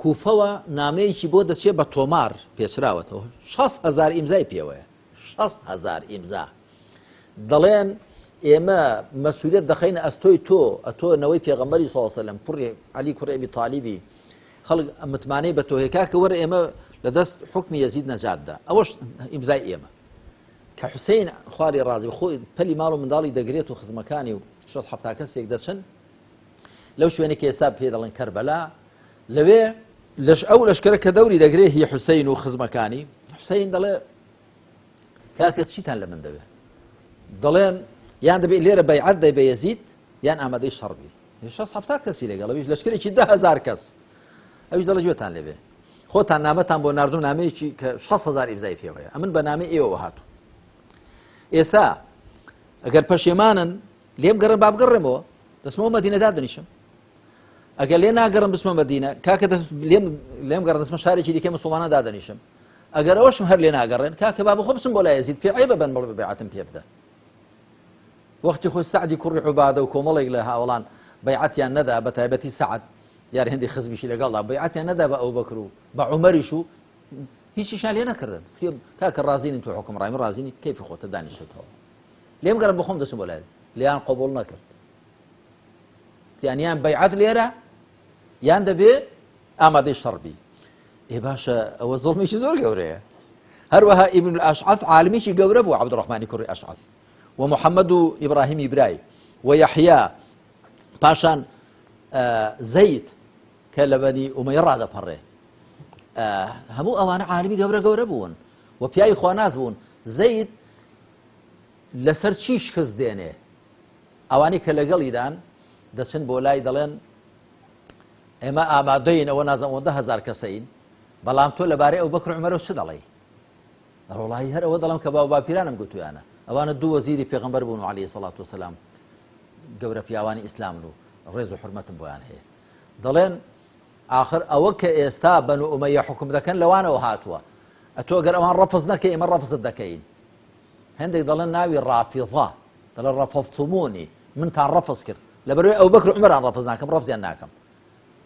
کوفەوە نامەیەکی بۆ دەچێت بە تۆمار پێچراوەتەوە 6,000 ئیمزای پێوەیە 6,000 ئیمزا دەڵێن ئێمە مەسئولیت دەخەینە ئەستۆی تۆ نەوەی پێغەمبەری صلی الله علیه و سلم کوڕی عەلی کوڕی ئەبی تالیبی خەڵک متمانەی بە تۆ هەیە کاکە وەرە ئێمە لەدەست حکمی یەزید نەجاتدا ئەوەش ئیمزای ئێمە کە حوسێن خواری ڕازی خۆی پەلی ماڵ و منداڵی دەگرێت و خزمەکانی و 6-7 کەسێک دەچن لەو شوێنێک ئێستا پێ دەڵێن کەربەلا لەوێ ئەو لەشکرە کە دەوری دەگرێت هی حوسێن و خزمەکانی حوسێن دەڵێ کاکە چیتان لە من دەوێت دەڵێن یان دەبێت لێرە بەیعەت دەی بە یەزید یان ئامادەی شەڕبی 6-7 کەسی لەگەڵەویش لەشکرێکی 10,000 کەس ئەویش دەڵێ گوێتان لێبێ خۆتان نامەتان بۆ ناردوم نامەیەکی کە 6,000 ئیمزای پێوەیە ئەمن بە نامەی ئێوە هاتوو ئێستا ئەگەر پەشێمانن لێم گەڕن با بگەڕێمەوە دەسمەوە مەدینەدا دەنیشم ئەگەر لێ ناگەڕم بسمە مەدینە کاکە لێم گەڕن دەسمە شارێکی دیکە موسڵمانە دادەنیشم ئەگەر ئەوەشم هەر لێ ناگەڕێن کاکە با بخۆ بچم بۆ لای یەزید پێعیبە بن بڵێ بەیعەتم پێ بدە وەختی خۆی سەعدی کوڕی عوبادە و کۆمەڵێک لە هاوڵان بەیعەتیان نەدا بە تایبەتی سەعد یار هێندی خزمیشی لەگەڵدا بەیعەتیان نەدا بە ئەوبەکر و بە عومەریش و هیچیشان لێ نەکردن کاکە ڕازینی تو حکمڕای من ڕازینی کەیفی خۆتە دانیشتەوە لێم گەڕم بخۆم دەچم بۆ لای لیان قبول نەکرد یانیان بەیعەت لێرە یان دەبێ ئامادەی شەڕ بی. باشە ئەوە زوڵمیشی زۆر گەورەیە. هەروەها ئیبن الئەشعەث عالمیشی گەورە بوو عەبدوڕەحمانی کوڕی ئەشعەث و محەممەد و ئیبراهیمی برای و یەحیا پاشان زەید کە لە بەنی ئومەیە ڕادەپەڕێ. هەموو ئەوانە عالمی گەورە بوون و پیاوی خواناز بوون. زەید لەسەر چی شکست دێنێ؟ ئەوانی کە لەگەڵیدان دەچن بۆ لای دەڵێن ئێمە ئامادەین ئەوە نازم 100,000 کەسەین، بەڵام تۆ لەبارەی ئەوبەکر و عومەرەوە چ دەڵێی؟ ڕۆڵایی هەر ئەوە دەڵێم کە باو باپیرانم گوتویانە. ئەوانە دوو وەزیری پێغەمبەر بوون و عەلەیهی سەڵات وسەلام گەورە پیاوانی ئیسلام و ڕێز و حورمەتم بۆیان هەیە. دەڵێن ئاخر ئەوە کە ئێستا بەنو ئومەیە حکم دەکەن لەوانەوە هاتووە، ئەتۆ گەر ئەوان ڕەفز نەکەی ئێمە ڕەفزت دەکەین. هەندێک دەڵێن ناوی ڕافیضە، دەڵێن ڕەفەضتموونی، منتان ڕەفز کرد لەبەرەوەی ئەوبەکر و عومەران ڕەفز ناکەم، ڕەفزیان ناکەم.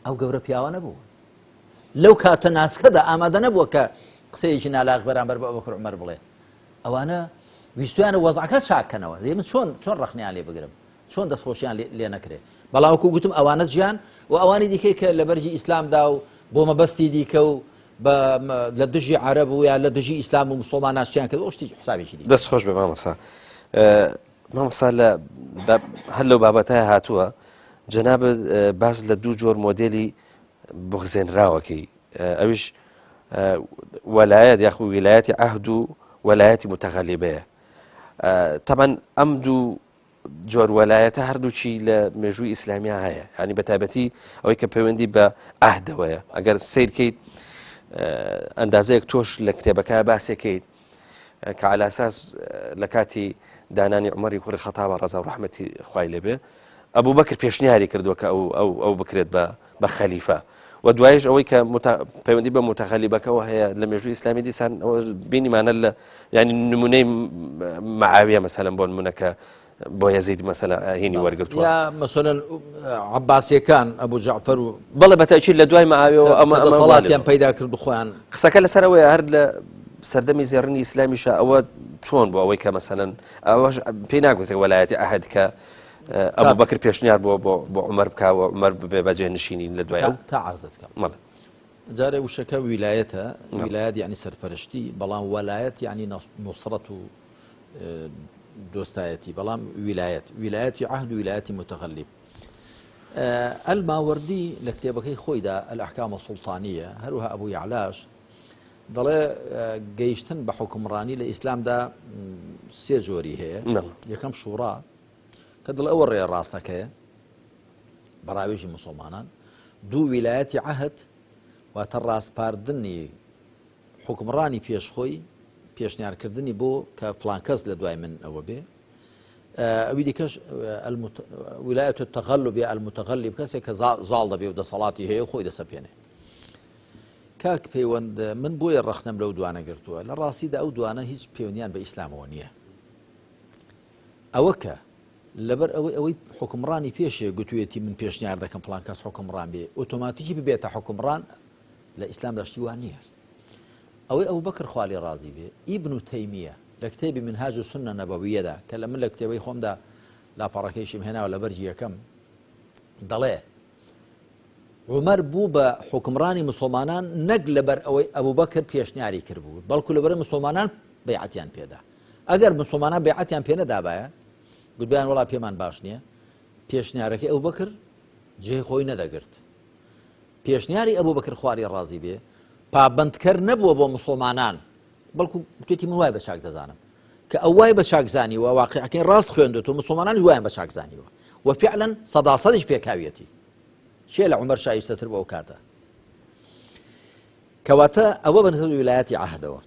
ئەو گەورە پیاوە نەبوو، لەو کاتە ناسکەدا ئامادە نەبووە کە قسەیەکی نالاق بەرامبەر بە ئەوبەکر و عومەر بڵێ. ئەوانە ویستویانە وەزعەکە چاکەنەوە، دەیمن چۆن ڕەخنیان لێ بگرم، چۆن دەستخۆشیان لێ نەکرێ. بەڵام وەکو گوتم ئەوانە گیان و ئەوانی دیکەی کە لە بەرجی ئیسلامدا و بۆ مەبەستی دیکە و لە دژی عەرەب و یا لە دژی ئیسلام و موسڵمان ناشتیان کرد ئەو شتی حسابێکی دی. دەست خۆش بێ مامەسا. مامەسا لە هەر لەو بابەتایە هاتووە جەناب باس لە دوو جۆر مۆدێلی بغزێنراوەکەی، ئەویش وەلایەت یاخو ویلایەتی عەهد و وەلایەتی متەغەلیبەیە. طبعا ئەم دوو جۆر وەلایەتە هەردووچی لە مێژووی ئیسلامیا هەیە، ینی بە تایبەتی ئەوەی کە پەیوەندی بە عەهدەوەیە. ئەگەر سیرکەیت ئەندازەیەک تۆش لە کتێبەکە باسێکەیت کە عەلا ئەساس لە کاتی دانانی عومەری کوڕی خەتاب ڕەزا و ڕەحمەتی خوای لێبێ ئەبوو بەکر پێشنیاری کردووە کە ئەو بکرێت بە خەلیفە و دوایش ئەوەی کە پەیوەندی بە متەغەلیبەکەەوە هەیە لە مێژووی ئیسلامی دیسان بینیمانە لە ینی نمونەی مەعاویە مەسەلەن بۆ نمونەکە بۆ یەزید مەسەلا هینی وەرگرتووە یا مەسەلەن عەباسیەکان ئەبوو جەعفەر و بەڵێ بەتەئکید لە دوای مەعاویەوە ئەمە دەسەڵاتیان پەیدا کرد خۆیان. قسەکە لەسەرەوەیە هەر لە سەردەمی زێڕنی ئیسلامیشە ئەوە چۆن بۆ ئەوەی کە مەسەلەن ئەوەش پێی ناگوتێ وەلایەتی ئەهەد کە ئەبوو بەکر پێشنیار بۆ عومەر بکاوە عومەر ببێ بەجێنشینی لە دوای تا عەرزت کەم. جارێ وشەکە ویلایەتە، ویلایەت یعنی سەرپەرشتی، بەڵام وەلایەت یعنی نوسڕەت و دۆستایەتی، بەڵام ویلایەتی عەهد و ویلایەتی متەغەلیب. ئەلماوەردی لە کتێبەکەی خۆیدا ئەلئەحکام السوڵتانیە هەروەها ئەبوو یەعلاش دەڵێ گەیشتن بە حوکمڕانی لە ئیسلامدا سێ جۆری هەیە. یەکەم شوڕا کە دڵ ئەوە ڕێ ڕاستەکەیە بەڕاوێژی موسڵمانان. دوو ویلایەتی عەهد واتە ڕاستپاردنی حوکمڕانی پێشخۆی، پێشنیارکردنی بۆ کە فڵان کەس لە دوای من ئەوە بێ. ئەوی دیکەش ویلایەت التەغەلب یا المتەغەلیب، کەسێک کە زاڵ دەبێ و دەسەڵاتی هەیە و خۆی دەسەپێنێ. کاک پەیوەند من بۆیە ڕەخنەم لەو دوانە گرتووە، لە ڕاستیدا ئەو دوانە هیچ پەیوەندیان بە ئیسلامەوە نییە. ئەوە کە لەبەر ئەوەی حوکمڕانی پێشێ گوتوێتی من پێشنیار دەکەم فڵان کەس حوکمڕان بێ ئۆتۆماتیکی ببێتە حوکمڕان، لە ئیسلامدا شتی وان نییە. ئەوەی ئەبوبەکر خوا لێ ڕازی بێ ئیبن تەیمیە لە کتێبی منهاج السنە نەبەویەدا کە لە من لە کتێبەی خۆمدا لاپەڕەکەیشیم هێناوە لە بەرجی یەکەم دەڵێ عومەر بوو بە حوکمڕانی مسلمانان نەک لەبەر ئەوەی ئەبوبەکر پێشنیاری کردبوو، بەڵکو لەبەر مسلمانان بەیعەتیان پێدا. ئەگەر مسلمانان بەیعەتیان پێ نەدابایە گوتبیان وەڵا پێمان باش نییە، پێشنیارەکەی ئەبوبەکر جێی خۆی نەدەگرت. پێشنیاری ئەبوبەکر خواری ڕازی بێ پابندکەر نەبووە بۆ مسلمانان، بەڵکو گوتێتی من وای بە چاک دەزانم کە ئەو وای بە چاک زانیوە واقعەکەی ڕاست خوێندوێت و مسلمانانی وایان بە چاک زانیوە و فعلا سەداسەدیش پێکاویەتی. چێ لە عومەر شایستەتر بۆ ئەو کاتە؟ کەواتە ئەوە بەنسبەت ویلایەتی عەهدەوە.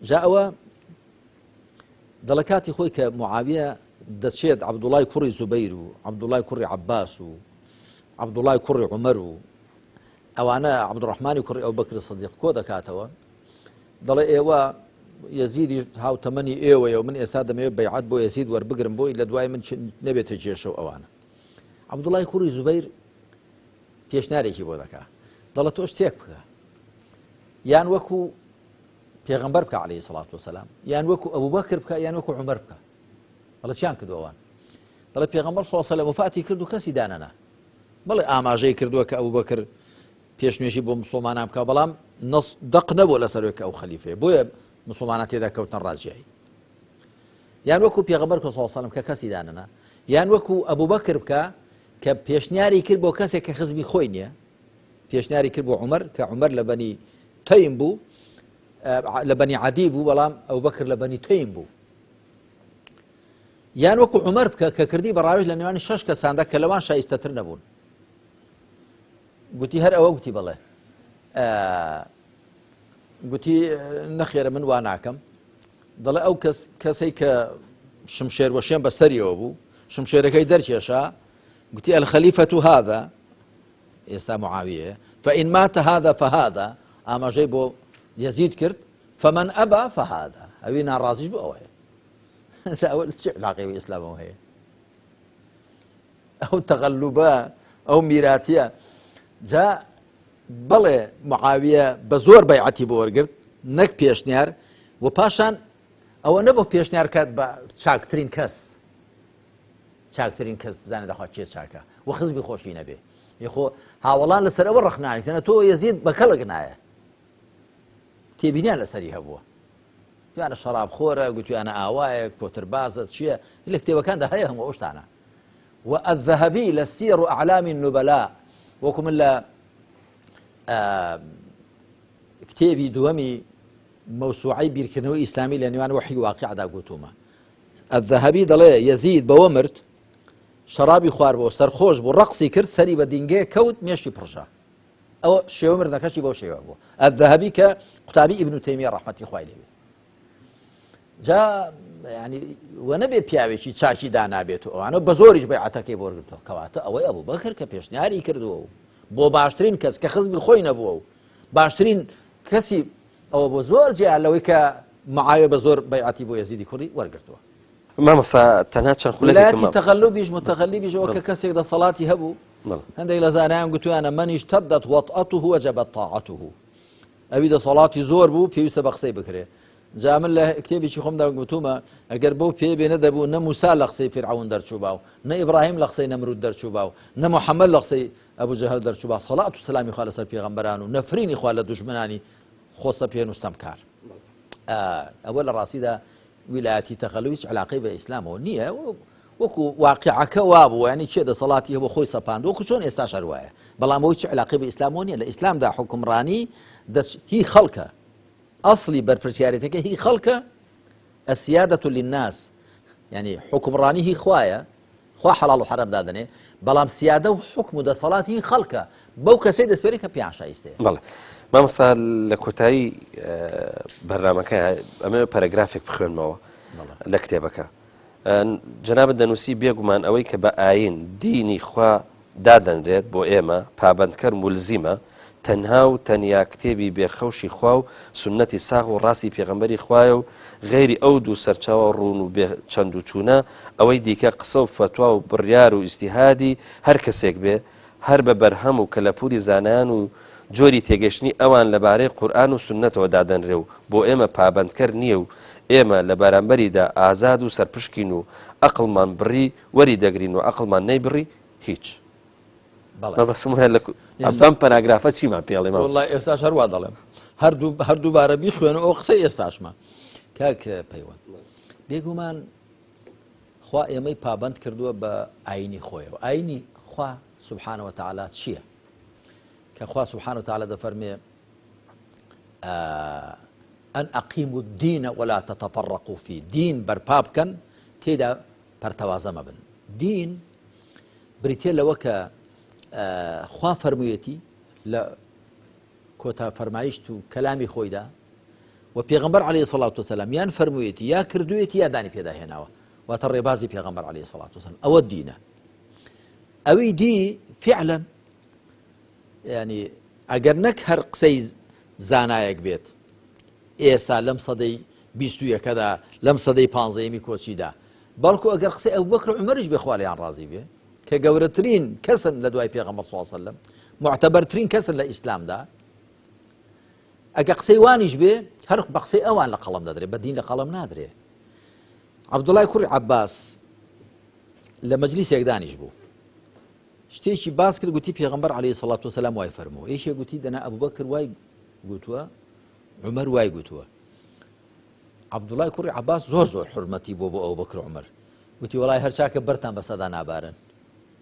جا ئەوە دەڵە کاتی خۆی کە معاویە دەچێت عەبدوڵای کوڕی زوبەیر و عەبدوڵای کوڕی عەباس و عەبدوڵای کوڕی عومەر و ئەوانە عەبدوڕەحمانی کوڕی ئەوبەکر سەدیق کۆ دەکاتەوە، دەڵێ ئێوە یەزیدی هاوتەمەنی ئێوەیە و من ئێستا دەمەوێت بەیعەت بۆ یەزید وەربگرم بۆی لە دوای من نەبێتە کێشە و ئەوانە. عەبدوڵای کوڕی زوبەیر پێشنارێکی بۆ دەکا، دەڵێ تۆ شتێک بکە، یان وەکو پێغەمبەر بکە عەلەیهی سەڵات وەسەلام، یان وەکو ئەبوبەکر بکە، یان وەکو عومەر بکە. دەڵێ چیان کردو ئەوان؟ دەڵێ پێغەمبەر سەڵڵەهو عەلەیهی وسەلەم وفاتی کرد و کەسی دانەنا، بەڵێ ئاماژەی کردووە کە ئەو بەکر پێشنوێژی بۆ مسلمانان بکە بەڵام دەق نەبوو لەسەرەوەی کە ئەو خەلیفەیە بۆیە مسلمانان تێدا کەوتنە ڕاجایی یان وەکو پێغەمبەر صلی الله علیه و سلم کە کەسی دانەنا یان وەکو ئەبوو بەکر بکە کە پێشنیاری کرد بۆ کەسێک کە حزبی خۆی نییە پێشنیاری کرد بۆ عومەر کە عومەر لە بەنی تەیم بوو لە بەنی عەدی بوو بەڵام ئەو بەکر لە بەنی تەیم بوو یان وەکو عومەر بکە کە کردی بەڕاوێژ لە نێوانی 6 کەساندا کە لەوان شایستەتر نەبوون گوتی هەر ئەوە گوتی بڵێ گوتی نەخێرە من وا ناکەم دەڵێ ئەو کەسەی کە شمشێر وەشێن بەسەریەوە بوو شمشێرەکەی دەرکێشا گوتی الخەلیفەة هذا ئێستا معاویە فإن مات هذا فهذا ئاماژەی بۆ یەزید کرد فمن ئەبا فهذا ئەوی ناڕازیش بوو ئەوەیە چ علاقەی بە ئیسلامەوە هەیە ئەو تەغەلوبە ئەو میراتیە جا بەڵێ معاویە بە زۆر بەیعەتی بۆ وەرگرت نەک پێشنیار و پاشان ئەوە نەبوو پێشنیار کات بە چاکترین کەس بزانێت دەخوات چێ چاکە و خزبی خۆشی نەبێ یخۆ هاوڵان لەسەر ئەوە ڕەخنانێتەنە تۆ یەزید بە کەڵک نایە تێبینیان لەسەری هەبووە توانە شەراب خۆرە گوتوانە ئاوایە کۆتربازە چییە لە کتێبەکاندا هەیە هەموو ئەو شتانە و الذهبي لە سیر و ئەعلامی النوبەلا وەکو من لە کتێبی دووەمی مەوسوعەی بیرکردنەوەی ئیسلامی لە نێوان وحی واقعدا گوتومە الذهبي دەڵێ یەزید بەوە مرد شەرابی خواردبەوە سەرخۆش بوو ڕەقسی کرد سەری بە دینگەیە کەوت مێشتی پڕشە ئەوە شێوە مردنەکەشی بەو شێوە بوو الذهبي کە قوتابی ئیبن تەیمیە ڕەحمەتی خوای لێبێ جا ینی وە نەبێ پیاوێکی چاکی دانابێت و ئەوانە بە زۆریش بەیعەتەکەی بۆ وەرگرتەوە کەواتە ئەوەی ئەبوو بەکر کە پێشنیاری کردووە و بۆ باشترین کەس کە خزمی خۆی نەبووە و باشترین کەسی ئەوە بۆ زۆر جیا لەوەی کە معاویە بە زۆر بەیعەتی بۆ یەزیدی کوڕی وەرگرتووە مامۆستا تەنها چەند ولايەتی تەغەلوبیش متەغەلیبیشەوە کە کەسێک دەسەڵاتی هەبوو هەندێک لە زانایان گوتویانە من اشتدت وطأته وجبت طاعته ئەوی دەسەڵاتی زۆر بوو پێویستە بە قسەی بکرێ جا من لە کتێبێکی خۆمدا گوتومە ئەگەر بەو پێ بێنە دەبوو نە موسا لە قسەی فیرعەون دەرچوو باو نە ئیبراهیم لە قسەی نەمرود دەرچوو باو نە محەممەد لە قسەی ئەبوو جەهەل دەرچوو با سەڵات و سەلامی خوا لەسەر پێغەمبەران و نەفرینی خوا لە دوژمنانی خۆسە پێنووسەمکار ئەوە لە ڕاستیدا ویلایەتی تەغەلوبی علاقەی بە ئیسلامەوە نییە وەکو واقعەکە وابوو ینی چێ دەسەڵاتی هەبوو خۆی سەپاند وەکو چۆن ئێستا شەروایە بەڵام ئەوی چ علاقەی بە ئیسلامەوە نییە لە ئیسلامدا حکومڕانی هی خەڵکە ئەسڵی بەرپرسیارەتەکە هی خەڵکە السیادة للناس يعني حکومڕانی هی خوایە خوا حەڵاڵ و حەرام دادنێ بەڵام سیادە و حکم و دەسەڵات هی خەڵکە بەو کەسەی دەستپێری کە پێیان شایستەیە بەڵێ مامۆستا لە کۆتایی بەرنامەکە ئەمە پەرەگرافێک بخوێنمەوە لە کتێبەکە جەنابەت دەنووسی بێگومان ئەوەی کە بە ئاین دینی خوا دادەنرێت بۆ ئێمە پابندکەر مولزیمە تەنها و تەنیا کتێبی بێخەوشی خوا و سنەتی ساغ و ڕاستی پێغەمبەری خوایە و غێری ئەو دوو سەرچاوە ڕوون و چەند و چوونە ئەوەی دیکە قسە و فتوا و بڕیار و ئیجتیهادی هەر کەسێک بێ هەر بە بەرهەم و کەلەپوری زانایان و جۆری تێگەشتنی ئەوان لەبارەی قورئان و سنەتەوە دادەنرێ و بۆ ئێمە پابندکەر نییە و ئێمە لە بەرامبەریدا ئازاد و سەرپشکین و ئەقڵمان بڕی وەری دەگرین و ئەقڵمان نەیبڕی هیچ بەسم هەیە ئەم پەراگرافە چیمان پێڵێ وڵای ئێستاش هەروە دەڵێم هەردووبارە بیخوێن ئەو قسەی ئێستاشمە کاک پەیوەند بێگومان خوا ئێمەی پابند کردووە بە ئاینی خۆیەوە ئاینی خوا سبحانه وتعالى چییە کە خوا سبحانه وتعالى دەفەرمێ ئەن ئەقیموا الدین ولا تتفرقوا فيه دین بەرپا بکەن تێیدا پەرتەوازە مەبن دین بریتێ لەوە کە خوا فەرموویەتی لە کۆتا فەرمایشت و کەلامی خۆیدا و پێغەمبەر عەلەیهی الصەلاة وەسەلام یان فەرموویەتی یا کردوویەتی یا دانی پێداهێناوە واتە ڕێبازی پێغەمبەر عەلەیهی الصەلاة وەسەلام ئەوە دینە ئەوەی دی فعلا ینی ئەگەر نەک هەر قسەی زانایەک بێت ئێستا لەم سەدەی 21دا لەم سەدەی 15 کۆچیدا بەڵکو ئەگەر قسەی ئەبوبەکر و عومەریش بێ خوا لێیان ڕازی بێ کە گەورەترین کەسن لە دوای پێغەمبەر صلی الله علیه وسلم معتەبەرترین کەسن لە ئیسلامدا ئەگە قسەی وانیش بێ هەر بە قسەی ئەوان لە قەڵەم دەدرێ بە دین لە قەڵەم نادرێ عەبدوڵای کوڕی عەباس لە مەجلیسێک دانیش بوو شتێکی باس کرد گوتی پێغەمبەر عەلەیهی سەڵات وەسەلام وای فەرمووە یەکێ گوتی دەنا ئەبوبەکر وای گوتووە عومەر وای گوتووە عەبدوڵای کوڕی عەباس زۆر حورمەتی بۆ ئەبوبەکر و عومەر گوتی وەڵای هەر چاکە بەرتان بەسەدا نابارن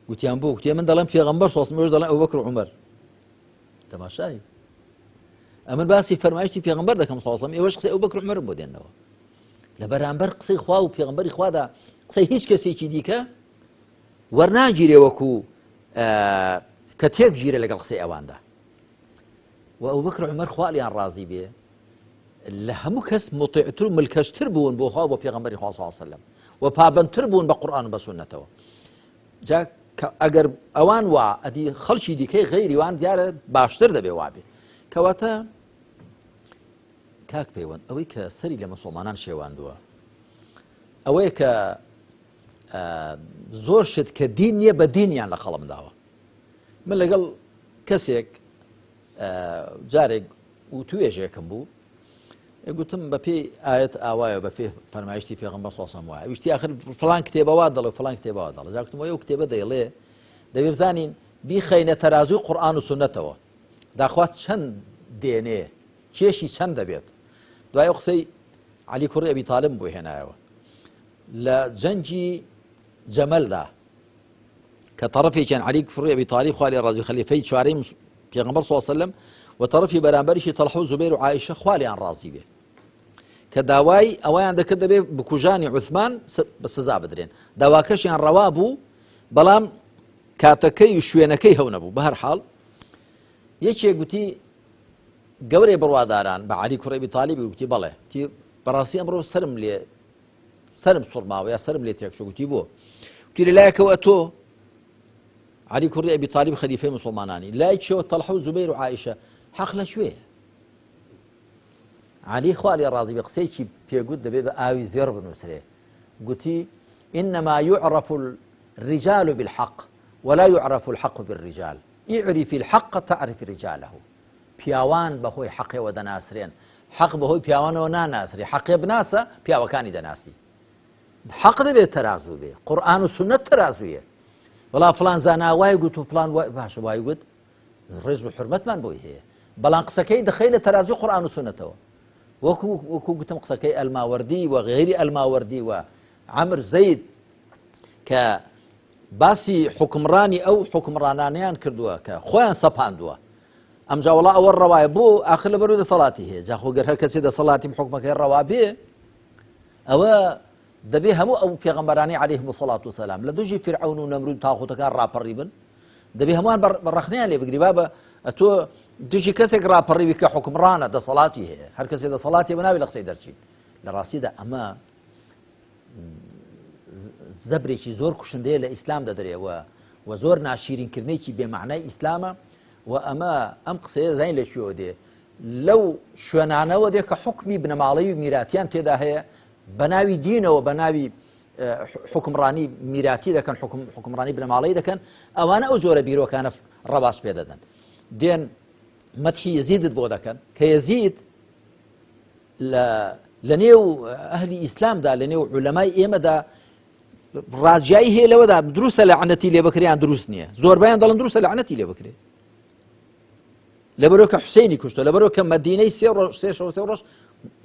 گوتیان بۆ گوتی من دەڵێم پێغەمبەر سۆسم ئێوەش دەڵێن ئەبوبەکر و عومەر تەماشای ئەمن باسی فەرمایشتی پێغەمبەر دەکەم سڵ ئێوەش قسەی ئەبوبەکر و عومەرم بۆ دێنەوە لە بەرامبەر قسەی خوا و پێغەمبەری خوادا قسەی هیچ کەسێکی دیکە وەرناگیرێ وەکو کە تێک گیرە لەگەڵ قسەی ئەواندا و ئەبوبەکر و عومەر خوا لیان ڕازی بێ لە هەموو کەس مطیعتر و ملکەشتر بوون بۆ خوا بۆ پێغەمبەری خوا صلی الله علیه وسلم و پابەندتر بوون بە قورئان و بە سونەتەوە جا ئەگەر ئەوان وا ئەدی خەڵکی دیکەی غەیری وان دیارە باشتر دەبێ وابێ کەواتە کاک پەیوەند ئەوەی کە سەری لە موسڵمانان شێواندووە ئەوەیە کە زۆر شت کە دین نییە بە دینیان لە خەڵم داوە من لەگەڵ کەسێک جارێک و توێژێکم بوو گوتم بە پێی ئاەت ئاوایە بە پێ فەرمایشتی پێغەمبەر صلی الله علیه و وایە وشتی آخر فلان کتێبەوە دەڵێ فلان کتێبەوە دەڵێ جاکتمەوە ئەو کتێبە دەیڵێ دەبێ بزانین بیخەینە تەرازوی قورئان و سونەتەوە داخوات چەند دێنێ کێشی چەند دەبێت دوای ئەو قسەی عەلی کوڕی ئەبی تاالب بۆ هێنایەوە لە جەنگی جەمەلدا کە تەڕەفێکیان عەلی کوڕی ئەبی تاالب خوا لێ ڕازی خەلیفەی چوارەی پێغەمبەر صلی الله علیه و سلم و تەڕەفی بەرامبەریشی تەلحە و زوبەیر و عایشە خوا لیان ڕازی بێ کە داوای ئەوەیان دەکرد دەبێ بکوژانی عوثمان بە سزا بدرێن داواکەشیان ڕەوا بوو بەڵام کاتەکەی و شوێنەکەی هەو نەبوو بە هەر حاڵ یەکێک گوتی گەورەی بڕواداران بە عەلی کوڕی ئەبی تاالبی گوتی بەڵێ تی بەڕاستی ئەمڕۆ سرم سوڕماوە یا سرم لێ تێکچۆ گوتی بۆ گوتی لەلایەکەوە تۆ عەلی کوڕی ئەبی تاالب خەلیفەی موسڵمانانی لای چێوە تەلحە و زوبەیر و عایشە حەق لەکوێیە عەلی خوا لێ ڕازی بێ قسەیەکی پێگوت دەبێ بە ئاوی زێڕ بنووسرێ گوتی إنما يعرف الرجال بالحق ولا يعرف الحق بالرجال اعرف الحق تعرف رجاله پیاوان بەهۆی حەقێوە دەناسرێن حەق بەهۆی پیاوانەوە ناناسرێ حەقێ بناسە پیاوەکانی دەناسی حەق دەبێت تەرازوو بێ قورئان و سونەت تەرازوویە وڵا فلان زانا وای گوت و فلان باشە وای گوت ڕێز و حورمەتمان بۆی هەیە بەڵام قسەکەی دەخەینە تەرازوی قورئان و سونەتەوە وەکو گوتم قسەکەی ئەلماوەردی و غێری ئەلماوەردی و عەمر زەید کە باسی حکمڕانی ئەو حکمڕانانیان کردووە کە خۆیان سەپاندووە ئەمجا وڵا ئەوە ڕەوایە بۆ ئاخر لەبەرەوەی دەسەڵاتی هەیە جا خۆ گەر هەر کەسێ دەسەڵاتی حکمەکەی ڕەوا بێ ئەوە دەبێ هەموو ئەو پێغەمبەرانی عەلەیهیمو السەڵات وسەلام لە دژی فیرعەون و نەمرود تاغوتەکان ڕاپەڕی بن دەبێ هەمووان بەڕەخنەیان لێ بگری بابە تۆ دژی کەسێک ڕاپەڕی کە حکمڕانە دەسەڵاتی هەیە هەر کەسێ دەسەڵاتی بە ناوی لە قسەی دەرچین لە ڕاستیدا ئەمە زەبرێکی زۆر کوشندەیە لە ئیسلام دەدرێەوە و زۆر ناشیرینکردنێکی بێمەعنای ئیسلامە و ئەمە ئەم قسەیە زین لە شوێوە دێ لەو شوێنانەوە دێ کە حکمی بنەماڵەی و میراتیان تێدا هەیە بە ناوی دینەوە بە ناوی حکمڕانی میراتی دەکەن حکمڕانی بنەماڵەی دەکەن ئەوانە ئەو جۆرە بیرۆکانە ڕەباش پێ دەدەن دێن مەدحی یەزیدت بۆ دەکەن کە یەزید لە نێو ئەهلی ئیسلامدا لە نێو عولەمای ئێمەدا ڕاجایی هەیە لەوەدا دروستە لەعنەتی لێ بکریان دروست نییە زۆربیان دەڵن دروستە لەعنەتی لێ بکرێ لەبەرەوە کە حوسێنی کوشتە لەبەرەوە کە مەدینەی سێ ڕۆژ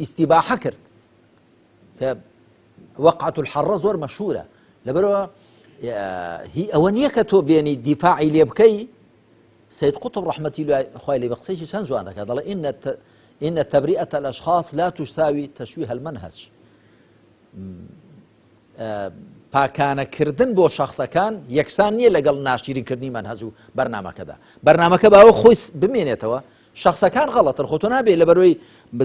ئیستیباحە کرد کە وەقعەت الحەڕە زۆر مەشهورە لەبەرەوە ئەوە نییە کە تۆ بێنی دیفاعی لێ بکەی سید قوطب ڕەحمەتی خوای لێ بە قسەیەکی چەند جوان دەکات دەڵێ إن تبرئة الأشخاص لا تساوي تشويه المنهج پاکانەکردن بۆ شەخصەکان یەکسان نییە لەگەڵ ناشیرینکردنی مەنهەج و بەرنامەکەدا بەرنامەکە باوە خۆی بمێنێتەوە شەخصەکان غەڵەتن خۆ تۆ نابێت لەبەرەوەی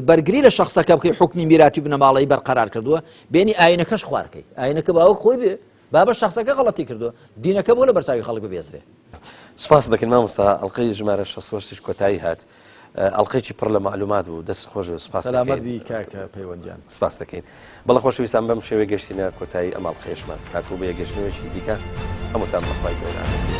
بەرگری لە شەخصەکە بکەی حکمی میراتی و بنەماڵەیی بەرقەرار کردووە بێنی ئاینەکەش خوارکەی ئاینەکە باوە خۆی بێ بابە شەخصەکە غەڵەتی کردووە دینەکە بۆ لە بەرچاوی خەڵک ببێزرێ سپاس دەکەن مامۆستا ئەڵقەی ژمارە 68 کۆتایی هات ئەڵقەیەکی پڕ لە معلومات بوو دەست خۆش سپاس سەلامەت بی کاکە پەیوەندیان سپاس دەکەین بەڵە خۆشەویستان بەم شێوەیە گەشتینە کۆتایی ئەم ئەڵقەیەشمان تاکو بە یەکگەشتنەوەیەکی دیکە هەمووتان بەخوای گەورە ئاسپی